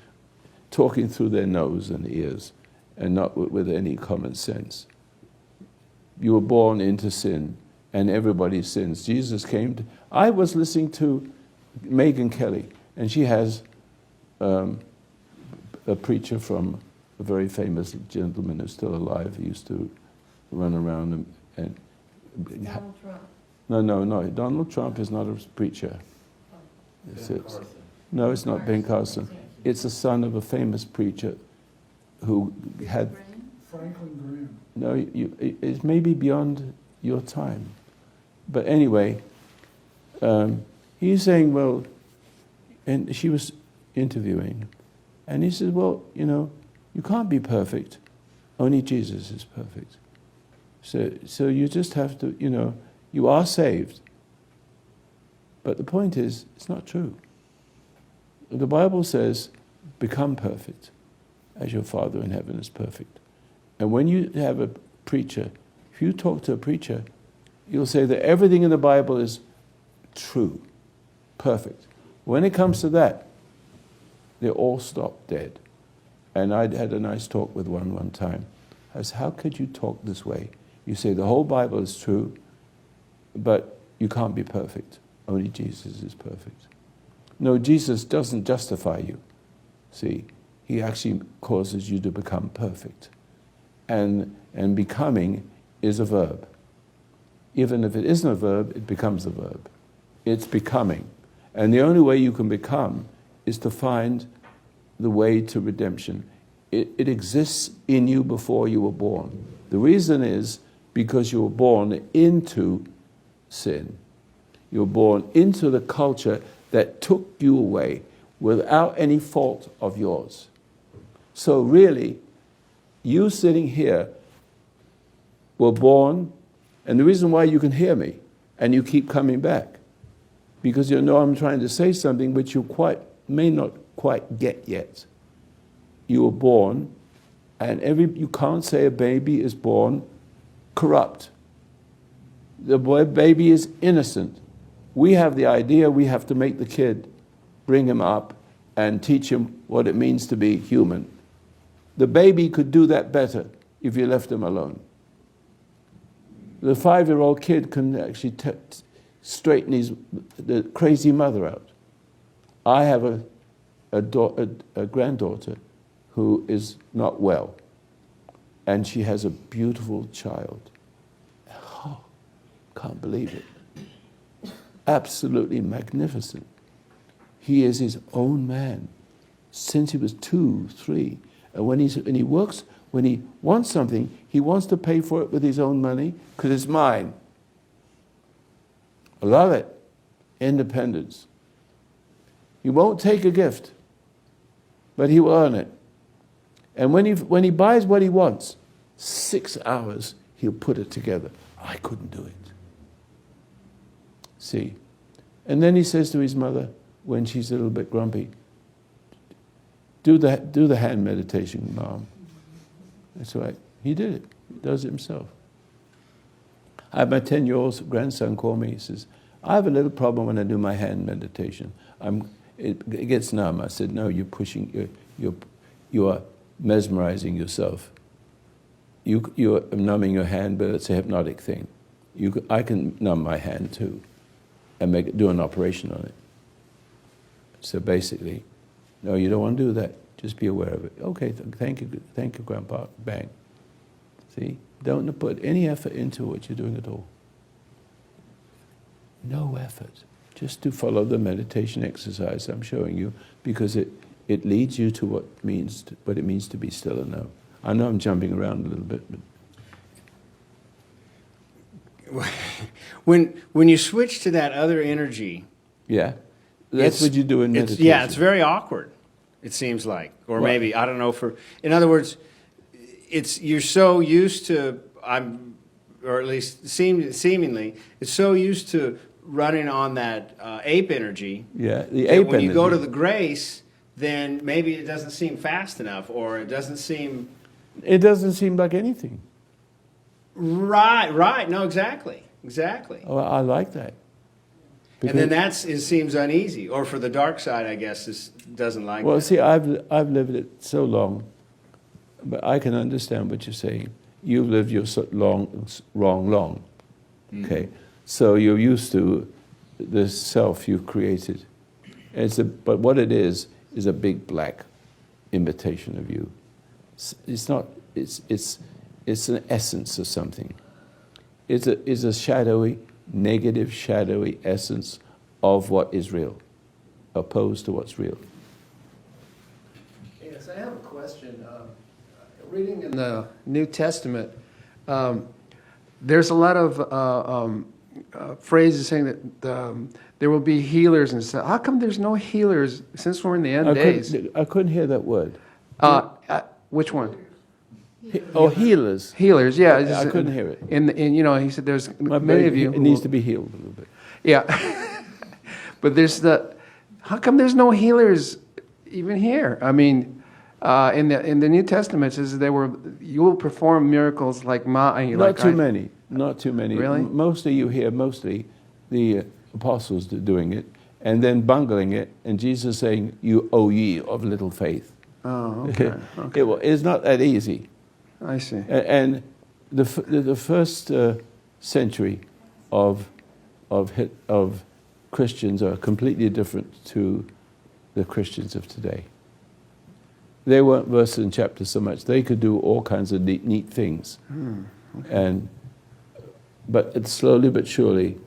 talking through their nose and ears, and not with any common sense. You were born into sin, and everybody sins. Jesus came to... I was listening to Megyn Kelly, and she has a preacher from a very famous gentleman who's still alive. He used to run around and Donald Trump. No. Donald Trump is not a preacher. No, it's not Ben Carson. It's the son of a famous preacher who had... Franklin Graham. No, it may be beyond your time. But anyway, he's saying, well, and she was interviewing, and he says, well, you can't be perfect. Only Jesus is perfect. So you just have to, you are saved. But the point is, it's not true. The Bible says, become perfect as your Father in heaven is perfect. And when you have a preacher, if you talk to a preacher, you'll say that everything in the Bible is true, perfect. When it comes to that, they all stop dead. And I had a nice talk with one time. I said, how could you talk this way? You say the whole Bible is true, but you can't be perfect. Only Jesus is perfect. No, Jesus doesn't justify you. See, he actually causes you to become perfect. And becoming is a verb. Even if it isn't a verb, it becomes a verb. It's becoming. And the only way you can become is to find the way to redemption. It exists in you before you were born. The reason is because you were born into sin. You were born into the culture that took you away without any fault of yours. So really, you sitting here were born, and the reason why you can hear me and you keep coming back, because you know I'm trying to say something which you may not quite get yet. You were born, and you can't say a baby is born corrupt. The baby is innocent. We have the idea we have to make the kid, bring him up, and teach him what it means to be human. The baby could do that better if you left him alone. The 5-year-old kid can actually straighten the crazy mother out. I have a granddaughter who is not well, and she has a beautiful child. Oh, can't believe it. Absolutely magnificent. He is his own man since he was 2, 3. And when he works, when he wants something, he wants to pay for it with his own money because it's mine. I love it. Independence. He won't take a gift, but he will earn it. And when he buys what he wants, 6 hours he'll put it together. I couldn't do it. See? And then he says to his mother, when she's a little bit grumpy, do the hand meditation, Mom. That's right. He did it. He does it himself. I have my 10-year-old grandson call me. He says, I have a little problem when I do my hand meditation. It gets numb. I said, no, you're pushing, you are mesmerizing yourself. You're numbing your hand, but it's a hypnotic thing. I can numb my hand too and do an operation on it. So basically, no, you don't want to do that. Just be aware of it. Okay, thank you, Grandpa. Bang. See? Don't put any effort into what you're doing at all. No effort. Just to follow the meditation exercise I'm showing you, because it leads you to what it means to be still and know. I know I'm jumping around a little bit, but when you switch to that other energy, yeah, that's what you do in meditation. It's very awkward. It seems like, or maybe I don't know. In other words, you're so used to or at least seemingly, it's so used to running on that ape energy. Yeah, the ape energy. When you go to the grace, then maybe it doesn't seem fast enough, or it doesn't seem. It doesn't seem like anything. Right. No, exactly. Oh, I like that. And then it seems uneasy, or for the dark side, I guess, doesn't like. Well, that. see, I've lived it so long, but I can understand what you're saying. You've lived your long. Mm-hmm. Okay, so you're used to the self you've created. But what it is a big black imitation of you. It's not. It's an essence of something. It's a shadowy, negative, shadowy essence of what is real, opposed to what's real. Yes, I have a question. Reading in the New Testament, there's a lot of phrases saying that there will be healers and stuff. How come there's no healers since we're in the end days? I couldn't hear that word. Which one? Healers. Healers, yeah. I couldn't hear it. And he said there's many of you. It needs to be healed a little bit. Yeah. But how come there's no healers even here? I mean, in the New Testament it says you will perform miracles like Not too many. Really? Mostly the apostles doing it, and then bungling it, and Jesus saying, "You O ye of little faith." Oh, okay. It's not that easy. I see. And the first century of Christians are completely different to the Christians of today. They weren't verse and chapter so much. They could do all kinds of neat things. Okay. But slowly but surely,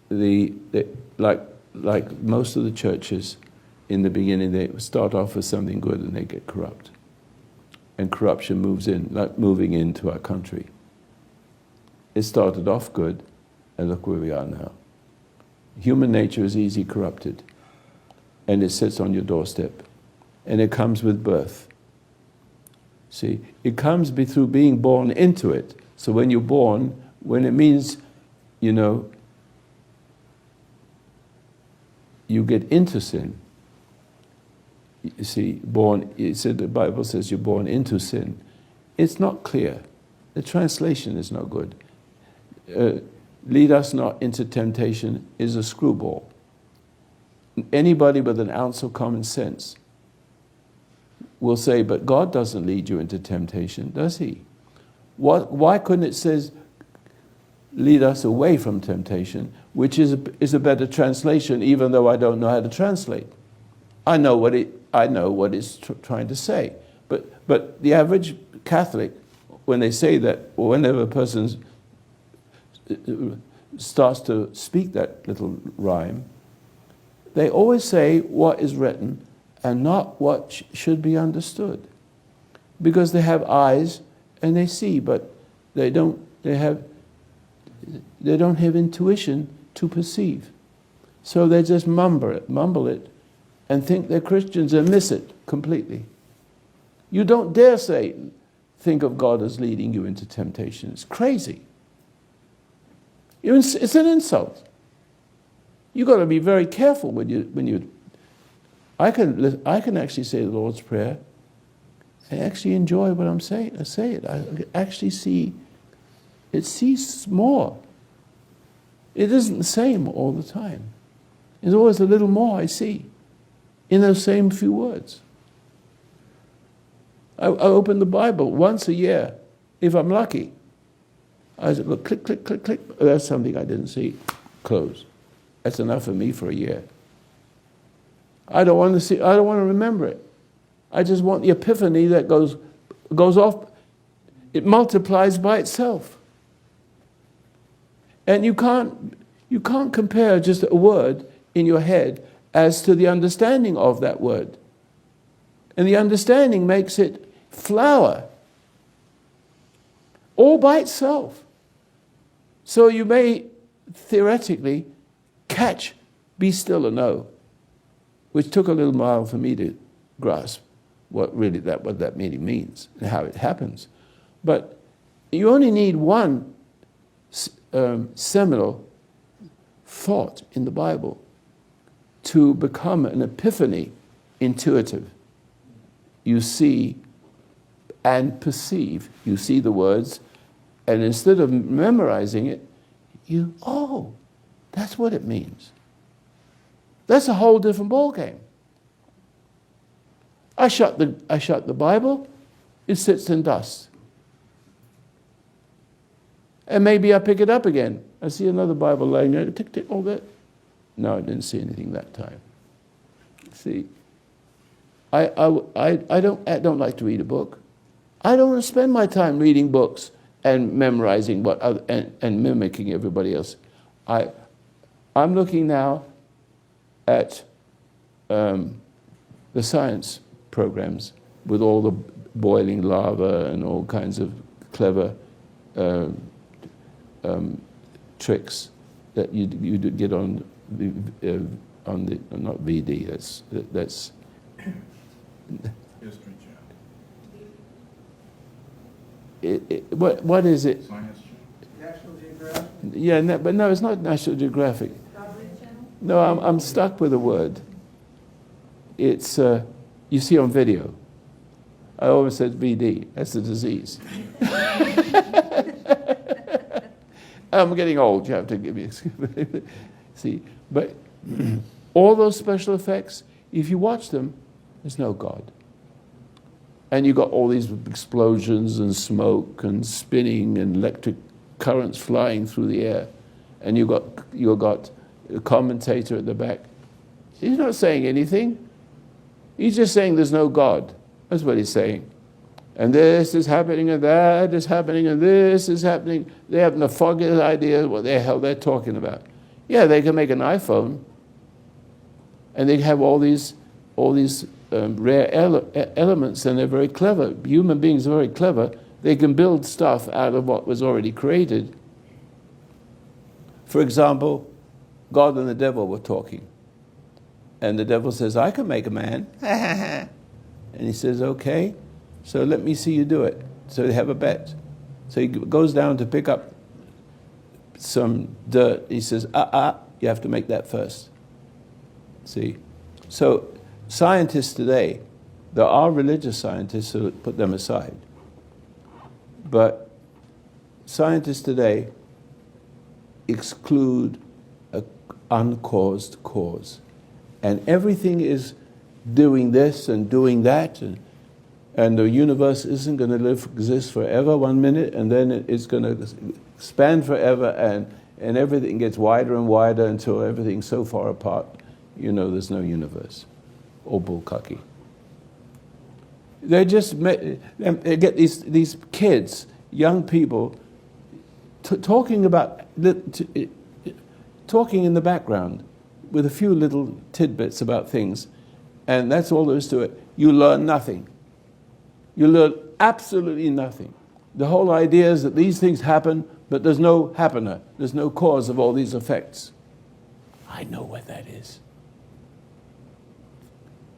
like most of the churches in the beginning, they start off with something good and they get corrupt. And corruption moves in, like moving into our country. It started off good, and look where we are now. Human nature is easily corrupted, and it sits on your doorstep, and it comes with birth. See, it comes through being born into it. So when you're born, when it means, you get into sin. You see, the Bible says you're born into sin. It's not clear. The translation is not good. Lead us not into temptation is a screwball. Anybody with an ounce of common sense will say, but God doesn't lead you into temptation, does he? Why couldn't it say, lead us away from temptation, which is a better translation, even though I don't know how to translate. I know what it's trying to say. But the average Catholic, when they say that, or whenever a person starts to speak that little rhyme, they always say what is written and not what should be understood. Because they have eyes and they see, but they don't have intuition to perceive. So they just mumble it, and think they're Christians and miss it completely. You don't dare think of God as leading you into temptation. It's crazy. It's an insult. You've got to be very careful when you. I can actually say the Lord's Prayer. I actually enjoy what I'm saying. I say it. I actually see. It sees more. It isn't the same all the time. There's always a little more I see in those same few words. I open the Bible once a year, if I'm lucky. I go click, click, click, click. Oh, that's something I didn't see. Close. That's enough for me for a year. I don't want to see. I don't want to remember it. I just want the epiphany that goes off. It multiplies by itself. And you can't compare just a word in your head as to the understanding of that word. And the understanding makes it flower all by itself. So you may theoretically catch "be still and know," which took a little while for me to grasp what that meaning means and how it happens. But you only need one seminal thought in the Bible to become an epiphany intuitive. You see and perceive. You see the words, and instead of memorizing it, that's what it means. That's a whole different ballgame. I shut the Bible, it sits in dust. And maybe I pick it up again. I see another Bible laying there, tick, tick, all that. No, I didn't see anything that time. See, I don't like to read a book. I don't want to spend my time reading books and memorizing and mimicking everybody else. I'm looking now at the science programs with all the boiling lava and all kinds of clever tricks that you get on the not VD. That's History Channel. What is it? Science Channel. National Geographic? Yeah, but no, it's not National Geographic. No, I'm stuck with a word. It's you see on video. I always said VD. That's a disease. I'm getting old. You have to give me. See, but all those special effects, if you watch them, there's no God. And you got all these explosions and smoke and spinning and electric currents flying through the air, and you got a commentator at the back. He's not saying anything. He's just saying there's no God. That's what he's saying. And this is happening, and that is happening, and this is happening. They have the foggiest idea what the hell they're talking about. Yeah, they can make an iPhone, and they have all these rare elements, and they're very clever. Human beings are very clever. They can build stuff out of what was already created. For example, God and the devil were talking. And the devil says, I can make a man. And he says, okay, so let me see you do it. So they have a bet. So he goes down to pick up some dirt. He says, you have to make that first. See? So scientists today, there are religious scientists who put them aside. But scientists today exclude an uncaused cause. And everything is doing this and doing that. And the universe isn't going to exist forever 1 minute, and then it's going to expand forever, and everything gets wider and wider until everything's so far apart, there's no universe. Or bullcucky. They get these kids, young people, talking in the background with a few little tidbits about things, and that's all there is to it. You learn nothing. You learn absolutely nothing. The whole idea is that these things happen, but there's no happener. There's no cause of all these effects. I know what that is.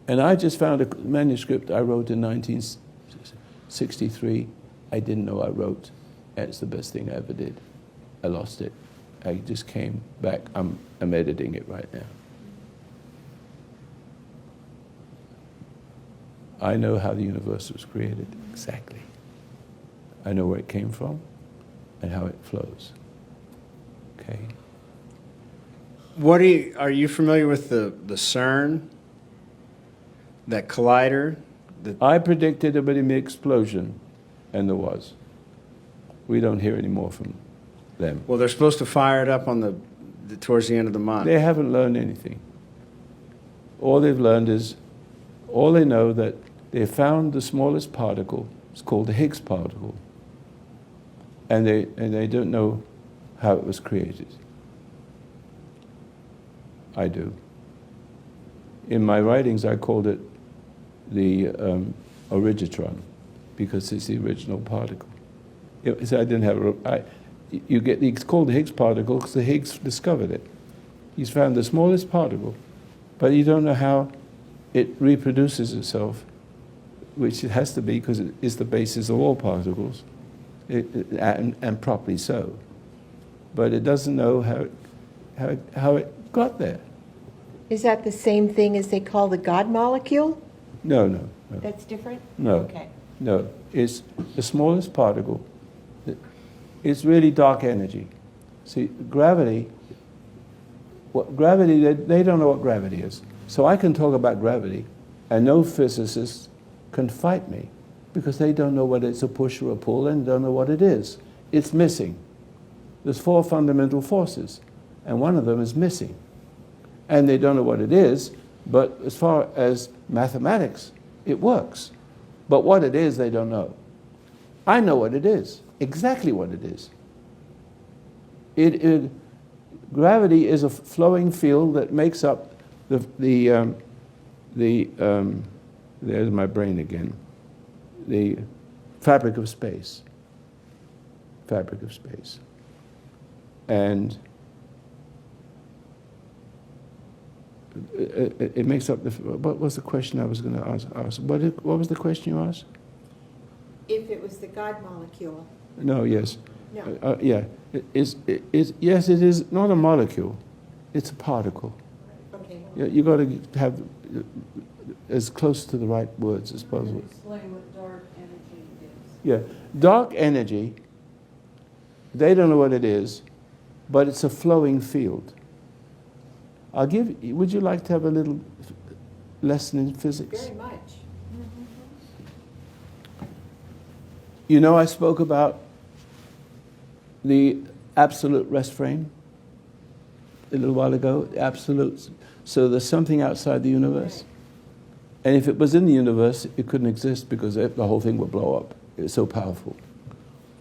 And I just found a manuscript I wrote in 1963. I didn't know I wrote. It's the best thing I ever did. I lost it. I just came back. I'm editing it right now. I know how the universe was created, exactly. I know where it came from and how it flows. Okay? Are you familiar with the CERN? That collider? I predicted there would be an explosion, and there was. We don't hear any more from them. Well, they're supposed to fire it up on towards the end of the month. They haven't learned anything. All they've learned is, all they know that they found the smallest particle. It's called the Higgs particle, and they don't know how it was created. I do. In my writings, I called it the origitron, because it's the original particle. It's called the Higgs particle because the Higgs discovered it. He's found the smallest particle, but you don't know how it reproduces itself, which it has to be because it is the basis of all particles, and properly so. But it doesn't know how it got there. Is that the same thing as they call the God molecule? No. That's different? No. Okay. No, it's the smallest particle. It's really dark energy. See, gravity, they don't know what gravity is. So I can talk about gravity, and no physicist can fight me, because they don't know whether it's a push or a pull, and don't know what it is. It's missing. There's 4 fundamental forces, and one of them is missing. And they don't know what it is, but as far as mathematics, it works. But what it is, they don't know. I know what it is, exactly what it is. Gravity is a flowing field that makes up there's my brain again, the fabric of space. Fabric of space. And it makes up what was the question I was going to ask? What was the question you asked? If it was the God molecule. No, yes. No. Yeah. Yes, it is not a molecule. It's a particle. Okay. You got to have as close to the right words as possible. Explain what dark energy is. Yeah. Dark energy, they don't know what it is, but it's a flowing field. Would you like to have a little lesson in physics? Very much. You know, I spoke about the absolute rest frame a little while ago, the absolute. So there's something outside the universe. And if it was in the universe, it couldn't exist because the whole thing would blow up. It's so powerful.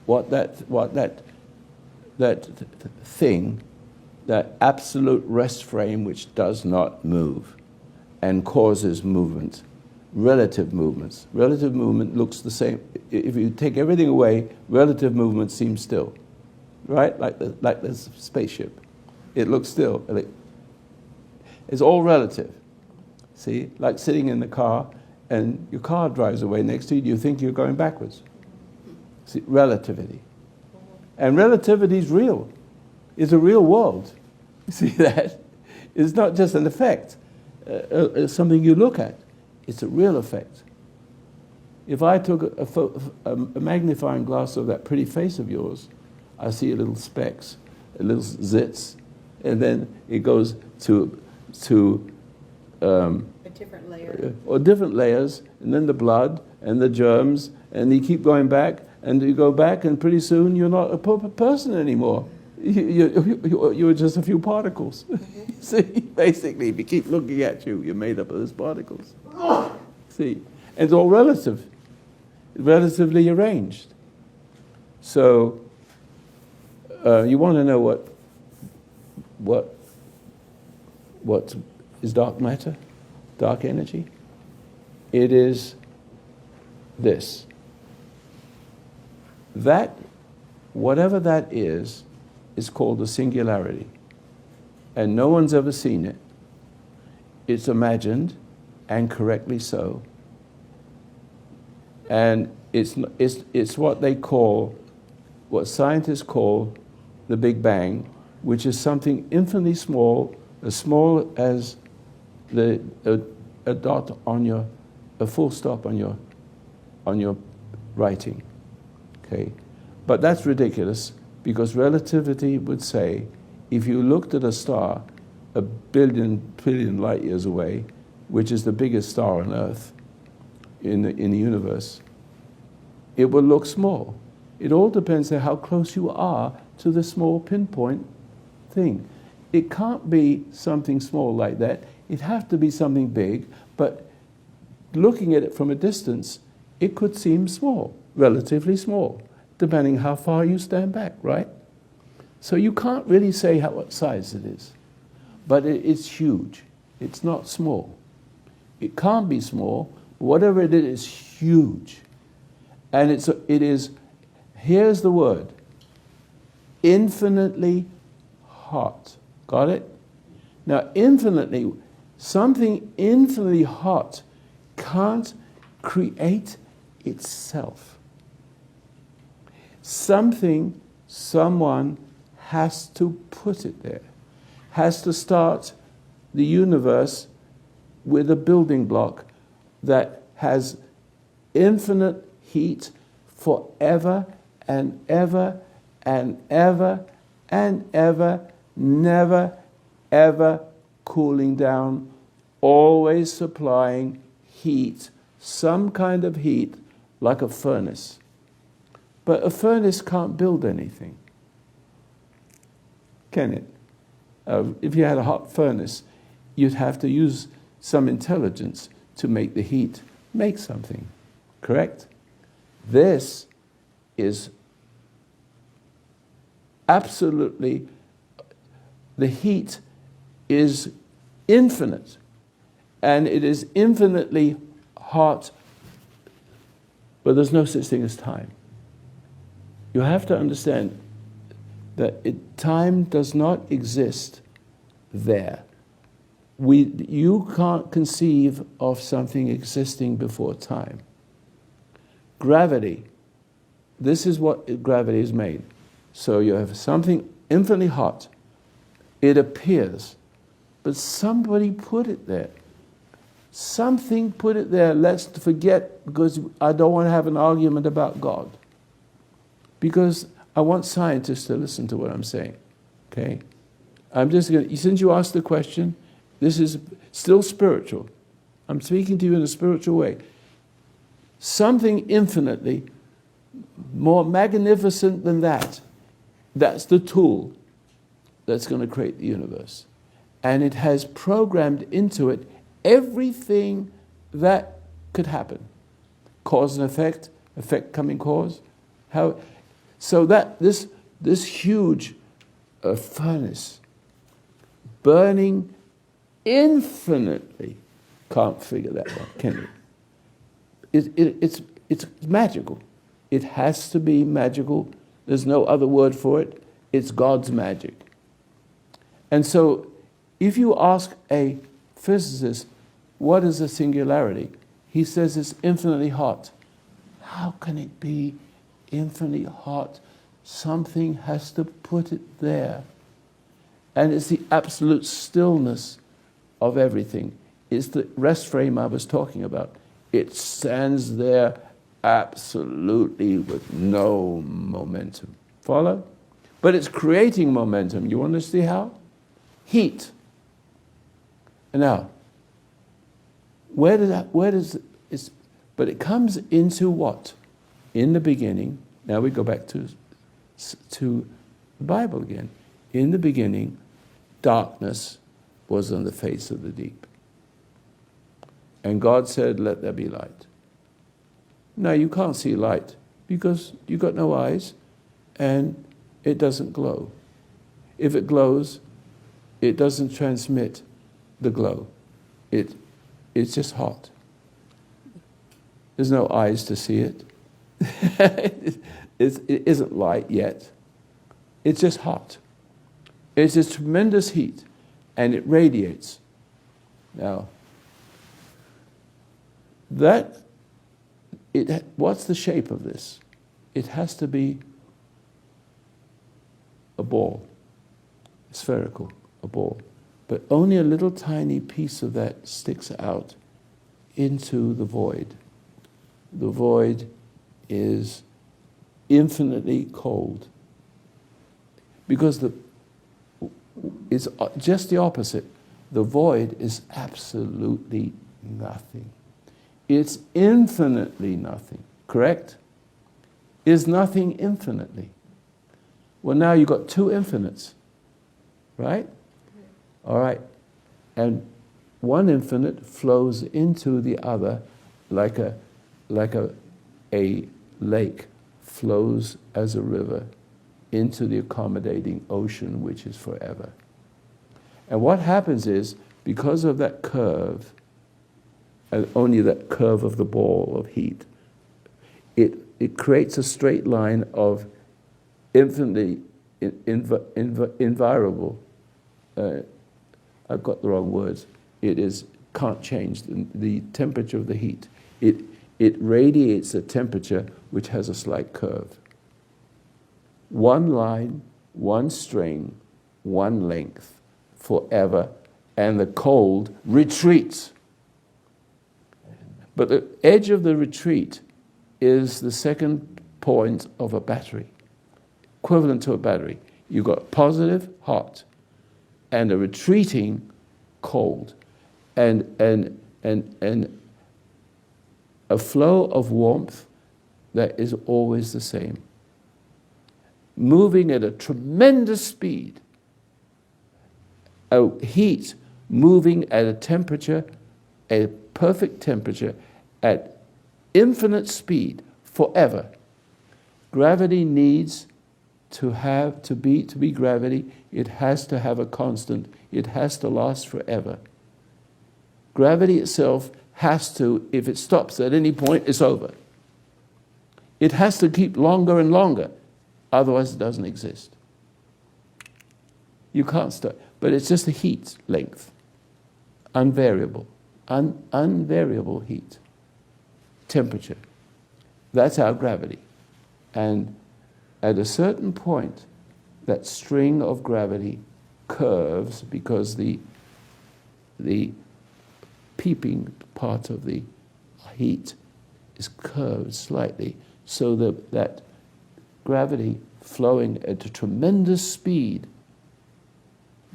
What that thing, that absolute rest frame which does not move and causes movement, relative movements. Relative movement looks the same. If you take everything away, relative movement seems still, right? Like the spaceship. It looks still. It's all relative. See, like sitting in the car and your car drives away next to you, you think you're going backwards. See, relativity. And relativity is real. It's a real world. You see that? It's not just an effect. It's something you look at. It's a real effect. If I took a magnifying glass of that pretty face of yours, I see a little specks, a little zits, and then it goes to A different layer. or different layers, and then the blood, and the germs, and you keep going back, and you go back, and pretty soon you're not a person anymore. You're just a few particles. See, basically, if you keep looking at you, you're made up of those particles. See, and it's all relatively arranged. So, you want to know what is dark matter, dark energy? It is this. That, whatever that is called a singularity. And no one's ever seen it. It's imagined, and correctly so. And it's what they call, what scientists call the Big Bang, which is something infinitely small, as small as a dot on a full stop on your writing. Okay, but that's ridiculous, because relativity would say, if you looked at a star a billion light years away, which is the biggest star on Earth in the universe, it will look small. It all depends on how close you are to the small pinpoint thing. It can't be something small like that. It has to be something big, but looking at it from a distance, it could seem small, relatively small, depending how far you stand back, right? So you can't really say what size it is, but it's huge. It's not small. It can't be small. Whatever it is huge. And it is, here's the word, infinitely hot. Got it? Now, something infinitely hot can't create itself. Someone has to put it there, has to start the universe with a building block that has infinite heat forever and ever and ever and ever, never, ever cooling down, always supplying heat, some kind of heat, like a furnace. But a furnace can't build anything, can it? If you had a hot furnace, you'd have to use some intelligence to make the heat make something, correct? This is absolutely, the heat is infinite, and it is infinitely hot, but there's no such thing as time. You have to understand that time does not exist there. You can't conceive of something existing before time. Gravity, this is what gravity is made. So you have something infinitely hot. It appears, but somebody put it there. Something put it there. Let's forget, because I don't want to have an argument about God. Because I want scientists to listen to what I'm saying. Okay? I'm just going to, since you asked the question, this is still spiritual. I'm speaking to you in a spiritual way. Something infinitely more magnificent than that. That's the tool that's going to create the universe. And it has programmed into it everything that could happen. Cause and effect coming cause. So that this huge furnace, burning infinitely, can't figure that out, can you? It's magical. It has to be magical. There's no other word for it. It's God's magic. And so, if you ask a physicist, what is a singularity? He says it's infinitely hot. How can it be infinitely hot? Something has to put it there. And it's the absolute stillness of everything. It's the rest frame I was talking about. It stands there absolutely with no momentum. Follow? But it's creating momentum. You want to see how? Heat. And now, where does But it comes into what? In the beginning, now we go back to the Bible again. In the beginning, darkness was on the face of the deep. And God said, let there be light. Now you can't see light because you've got no eyes and it doesn't glow. If it glows, it doesn't transmit the glow. It's just hot. There's no eyes to see it. It isn't light yet. It's just hot. It's a tremendous heat, and it radiates. Now, what's the shape of this? It has to be a ball, spherical, a ball. But only a little tiny piece of that sticks out into the void. The void is infinitely cold. Because it's just the opposite. The void is absolutely nothing. It's infinitely nothing, correct? Is nothing infinitely? Well, now you've got two infinites, right? All right. And one infinite flows into the other like a lake flows as a river into the accommodating ocean, which is forever. And what happens is, because of that curve, and only that curve of the ball of heat, it creates a straight line of infinitely invariable. I've got the wrong words. Can't change the temperature of the heat. It radiates a temperature which has a slight curve. One line, one string, one length, forever, and the cold retreats. But the edge of the retreat is the second point of a battery, equivalent to a battery. You've got positive, hot, and a retreating, cold, and a flow of warmth that is always the same, moving at a tremendous speed, a heat moving at a temperature, a perfect temperature, at infinite speed, forever. Gravity needs to be gravity. It has to have a constant. It has to last forever. Gravity itself has to, if it stops at any point, it's over. It has to keep longer and longer, otherwise it doesn't exist. You can't stop, but it's just a heat length, unvariable, unvariable heat, temperature. That's our gravity. And at a certain point, that string of gravity curves because the peeping part of the heat is curved slightly, so that gravity flowing at a tremendous speed,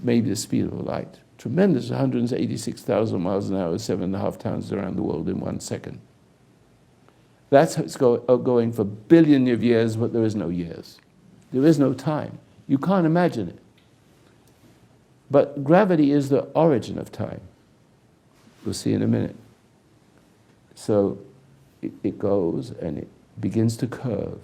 maybe the speed of light, tremendous, 186,000 miles an hour, 7.5 times around the world in 1 second. That's how it's going for billions of years, but there is no years. There is no time. You can't imagine it. But gravity is the origin of time. We'll see in a minute. So it goes and it begins to curve.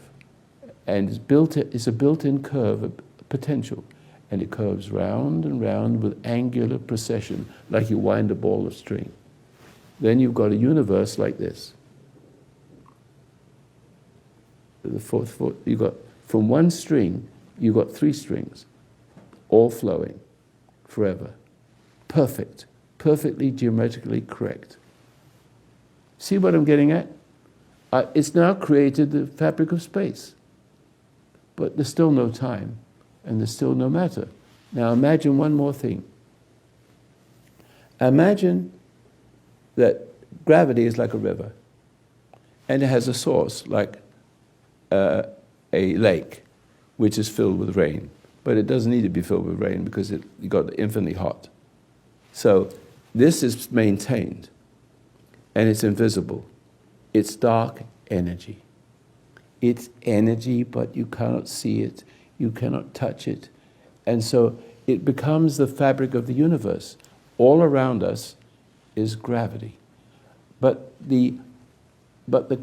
And it's a built-in curve, a potential. And it curves round and round with angular precession, like you wind a ball of string. Then you've got a universe like this. The fourth, you've got, from one string, you've got 3 strings, all flowing forever. Perfect. Perfectly geometrically correct. See what I'm getting at? It's now created the fabric of space. But there's still no time, and there's still no matter. Now imagine one more thing. Imagine that gravity is like a river, and it has a source like a lake, which is filled with rain. But it doesn't need to be filled with rain because you got infinitely hot. So this is maintained, and it's invisible. It's dark energy. It's energy, but you cannot see it, you cannot touch it. And so it becomes the fabric of the universe. All around us is gravity. But the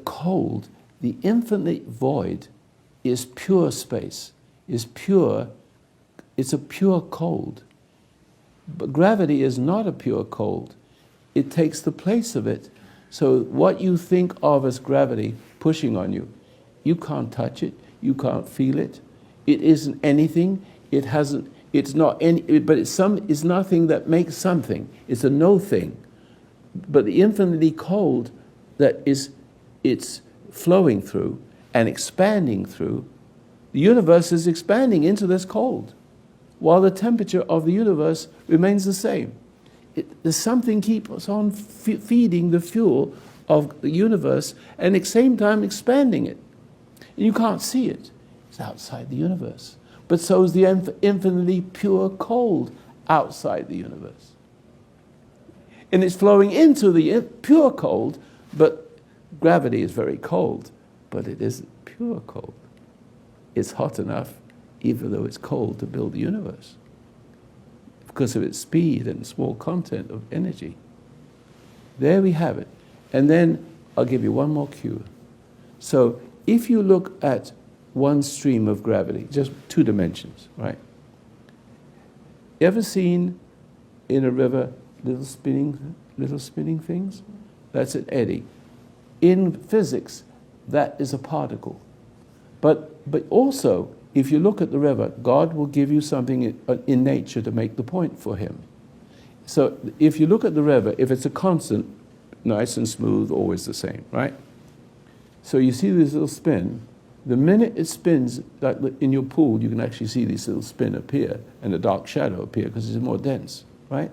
cold, the infinite void, is pure space, is pure, it's a pure cold. But gravity is not a pure cold. It takes the place of it. So what you think of as gravity pushing on you, you can't touch it, you can't feel it. It isn't anything, it hasn't, it's not any, but it's nothing that makes something. It's a no thing. But the infinitely cold that it's flowing through and expanding through, the universe is expanding into this cold, while the temperature of the universe remains the same. There's something keeps on feeding the fuel of the universe and at the same time expanding it. And you can't see it. It's outside the universe. But so is the infinitely pure cold outside the universe. And it's flowing into the pure cold, but gravity is very cold, but it isn't pure cold. It's hot enough, even though it's cold, to build the universe, because of its speed and small content of energy. There we have it. And then I'll give you one more cue. So if you look at one stream of gravity, just 2 dimensions, right? Ever seen in a river little spinning things? That's an eddy. In physics, that is a particle. But also, if you look at the river, God will give you something in nature to make the point for him. So if you look at the river, if it's a constant, nice and smooth, always the same, right? So you see this little spin. The minute it spins, like in your pool, you can actually see this little spin appear and a dark shadow appear because it's more dense, right?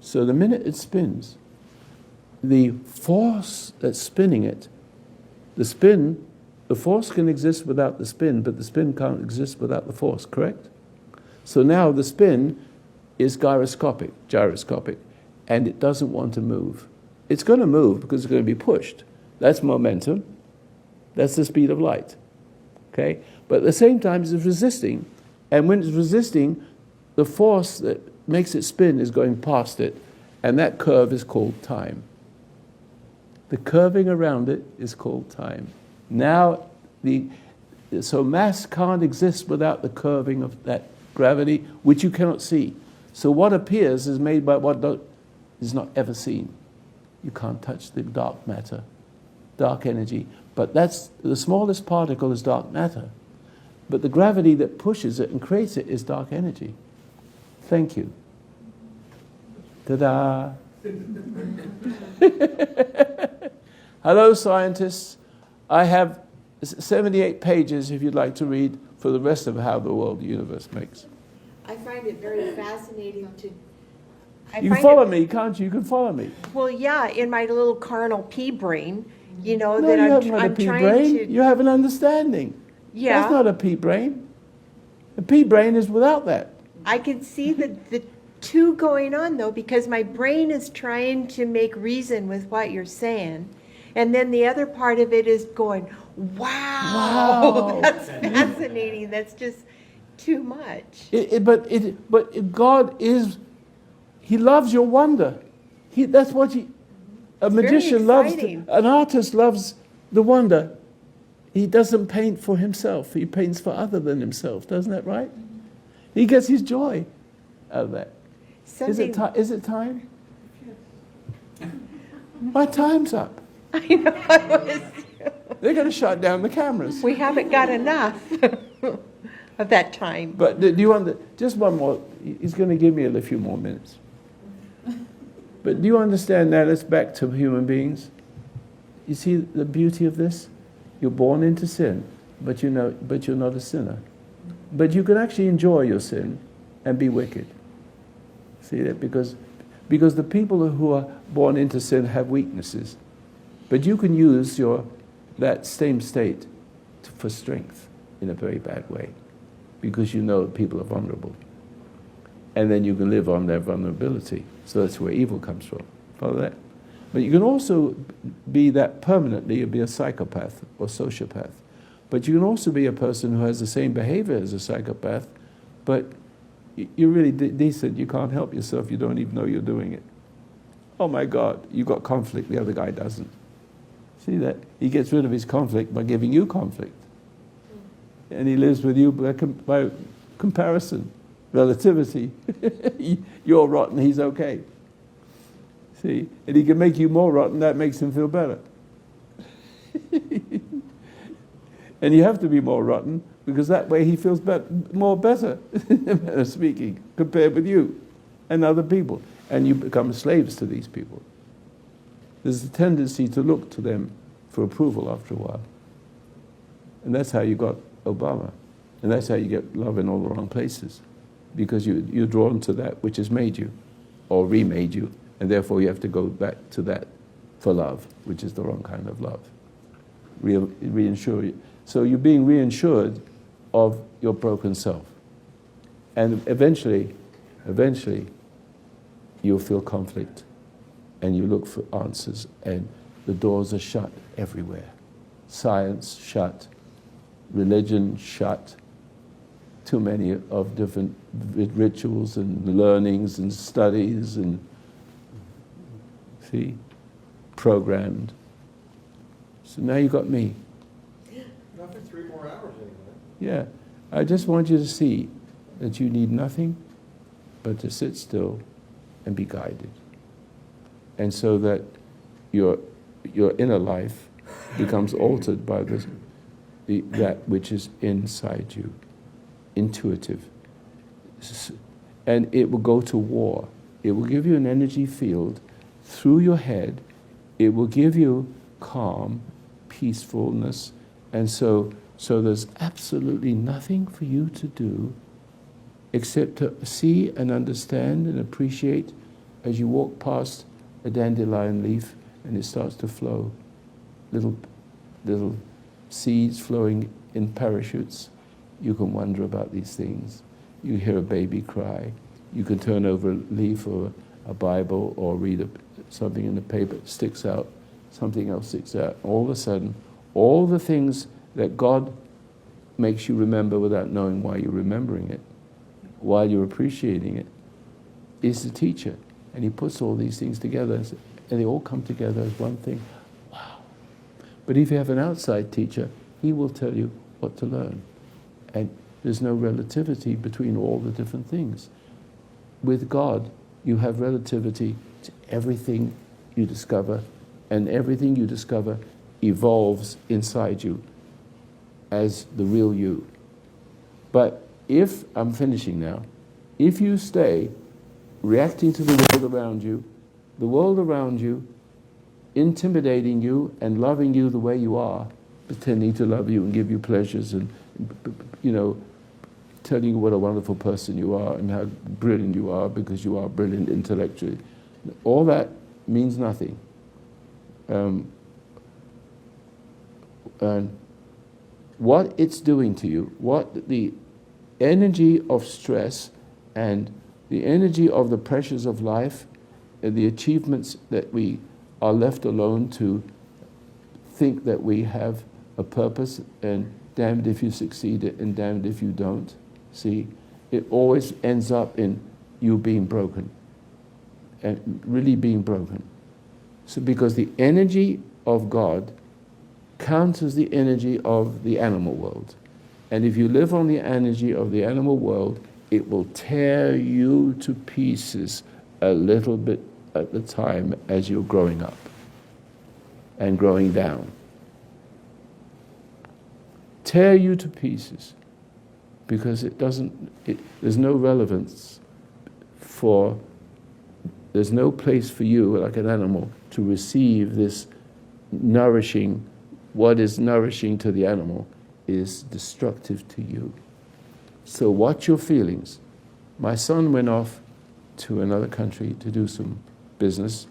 So the minute it spins, the force that's spinning it, the force can exist without the spin, but the spin can't exist without the force, correct? So now the spin is gyroscopic, and it doesn't want to move. It's going to move because it's going to be pushed. That's momentum. That's the speed of light. Okay? But at the same time, it's resisting. And when it's resisting, the force that makes it spin is going past it. And that curve is called time. The curving around it is called time. Now, so mass can't exist without the curving of that gravity, which you cannot see. So what appears is made by what is not ever seen. You can't touch the dark matter, dark energy. But that's the smallest particle is dark matter. But the gravity that pushes it and creates it is dark energy. Thank you. Ta-da! Hello, scientists. I have 78 pages if you'd like to read for the rest of how the world, the universe makes. I find it very fascinating to... You can follow me, can't you? You can follow me. Well, yeah, in my little carnal pea brain, you know, No, that you haven't got a I'm pea trying brain. to... You have an understanding. Yeah. That's not a pea brain. A pea brain is without that. I can see the two going on, though, because my brain is trying to make reason with what you're saying. And then the other part of it is going, wow. That's fascinating. That's just too much. But God is, He loves your wonder. That's what a magician loves, exciting. an artist loves the wonder. He doesn't paint for himself. He paints for other than himself. Doesn't that right? He gets his joy out of that. Is it time? My time's up. I know. They're going to shut down the cameras. We haven't got enough of that time. But do you want just one more? He's going to give me a few more minutes. But do you understand now? Let's back to human beings. You see the beauty of this? You're born into sin, but you're not a sinner. But you can actually enjoy your sin and be wicked. See that? Because the people who are born into sin have weaknesses. But you can use that same state for strength in a very bad way, because you know people are vulnerable. And then you can live on their vulnerability. So that's where evil comes from. Follow that? But you can also be that permanently, you'll be a psychopath or sociopath. But you can also be a person who has the same behavior as a psychopath, but you're really decent, you can't help yourself, you don't even know you're doing it. Oh my God, you've got conflict, the other guy doesn't. See that? He gets rid of his conflict by giving you conflict. And he lives with you by comparison, relativity. You're rotten, he's okay. See? And he can make you more rotten, that makes him feel better. And you have to be more rotten, because that way he feels more better, speaking, compared with you and other people. And you become slaves to these people. There's a tendency to look to them for approval after a while. And that's how you got Obama. And that's how you get love in all the wrong places. Because you're drawn to that which has made you, or remade you, and therefore you have to go back to that for love, which is the wrong kind of love. Reinsure you. So you're being reinsured of your broken self. And eventually, you'll feel conflict, and you look for answers, and the doors are shut everywhere. Science shut, religion shut, too many of different rituals and learnings and studies and, see, programmed. So now you got me. Not for 3 more hours anyway. Yeah, I just want you to see that you need nothing but to sit still and be guided. And so that your inner life becomes altered by that which is inside you, intuitive. And it will go to war. It will give you an energy field through your head. It will give you calm, peacefulness, and so there's absolutely nothing for you to do except to see and understand and appreciate as you walk past a dandelion leaf and it starts to flow. Little seeds flowing in parachutes. You can wonder about these things. You hear a baby cry. You can turn over a leaf or a Bible or read something in the paper, it sticks out, something else sticks out. All of a sudden, all the things that God makes you remember without knowing why you're remembering it, while you're appreciating it, is the teacher. And he puts all these things together, and they all come together as one thing. Wow. But if you have an outside teacher, he will tell you what to learn. And there's no relativity between all the different things. With God, you have relativity to everything you discover, and everything you discover evolves inside you as the real you. But if, I'm finishing now, if you stay reacting to the world around you, intimidating you and loving you the way you are, pretending to love you and give you pleasures and, telling you what a wonderful person you are and how brilliant you are because you are brilliant intellectually, all that means nothing. And what it's doing to you, what the energy of stress and the energy of the pressures of life and the achievements that we are left alone to think that we have a purpose, and damned if you succeed and damned if you don't. See, it always ends up in you being broken, and really being broken. So because the energy of God counters the energy of the animal world. And if you live on the energy of the animal world, it will tear you to pieces a little bit at the time as you're growing up and growing down. Tear you to pieces because there's no relevance there's no place for you, like an animal, to receive this nourishing. What is nourishing to the animal is destructive to you. So watch your feelings. My son went off to another country to do some business,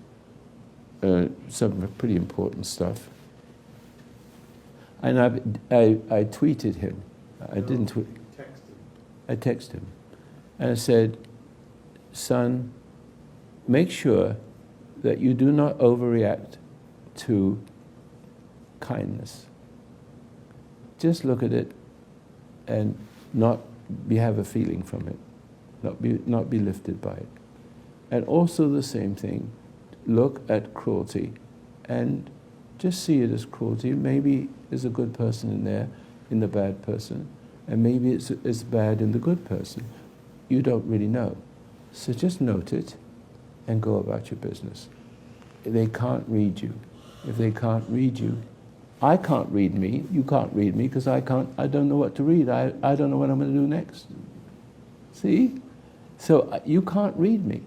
some pretty important stuff. And I tweeted him. I didn't tweet. I texted him. And I said, son, make sure that you do not overreact to kindness. Just look at it and not have a feeling from it, not be lifted by it. And also the same thing, look at cruelty and just see it as cruelty. Maybe there's a good person in there, in the bad person, and maybe it's bad in the good person. You don't really know. So just note it and go about your business. They can't read you. If they can't read you, I can't read me, you can't read me, because I don't know what to read. I don't know what I'm going to do next. See? So you can't read me.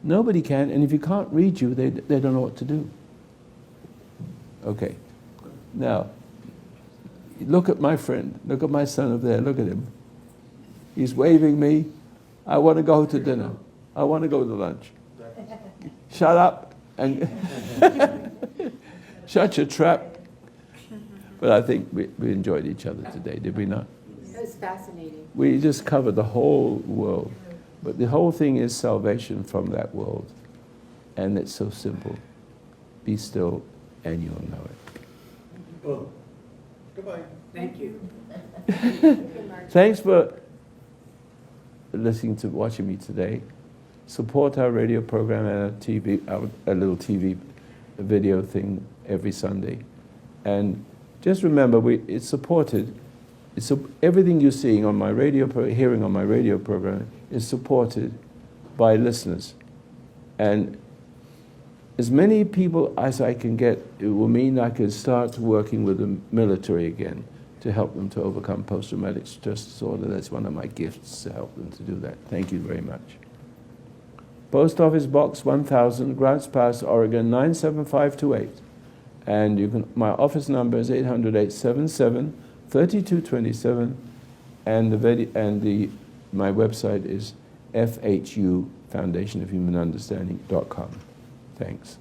Nobody can, and if you can't read you, they don't know what to do. Okay. Now, look at my friend. Look at my son over there. Look at him. He's waving me. I want to go to dinner. I want to go to lunch. Shut up and shut your trap. But I think we enjoyed each other today, did we not? It was fascinating. We just covered the whole world. But the whole thing is salvation from that world. And it's so simple. Be still and you'll know it. Boom. Goodbye. Thank you. Thanks for watching me today. Support our radio program and our little TV video thing every Sunday. And just remember, it's supported. Everything you're seeing on my hearing on my radio program is supported by listeners. And as many people as I can get, it will mean I can start working with the military again to help them to overcome post-traumatic stress disorder. That's one of my gifts, to help them to do that. Thank you very much. Post Office Box 1000, Grants Pass, Oregon 97528. And my office number is 800-877-3227, and my website is FHU, Foundation of Human Understanding.com. Thanks.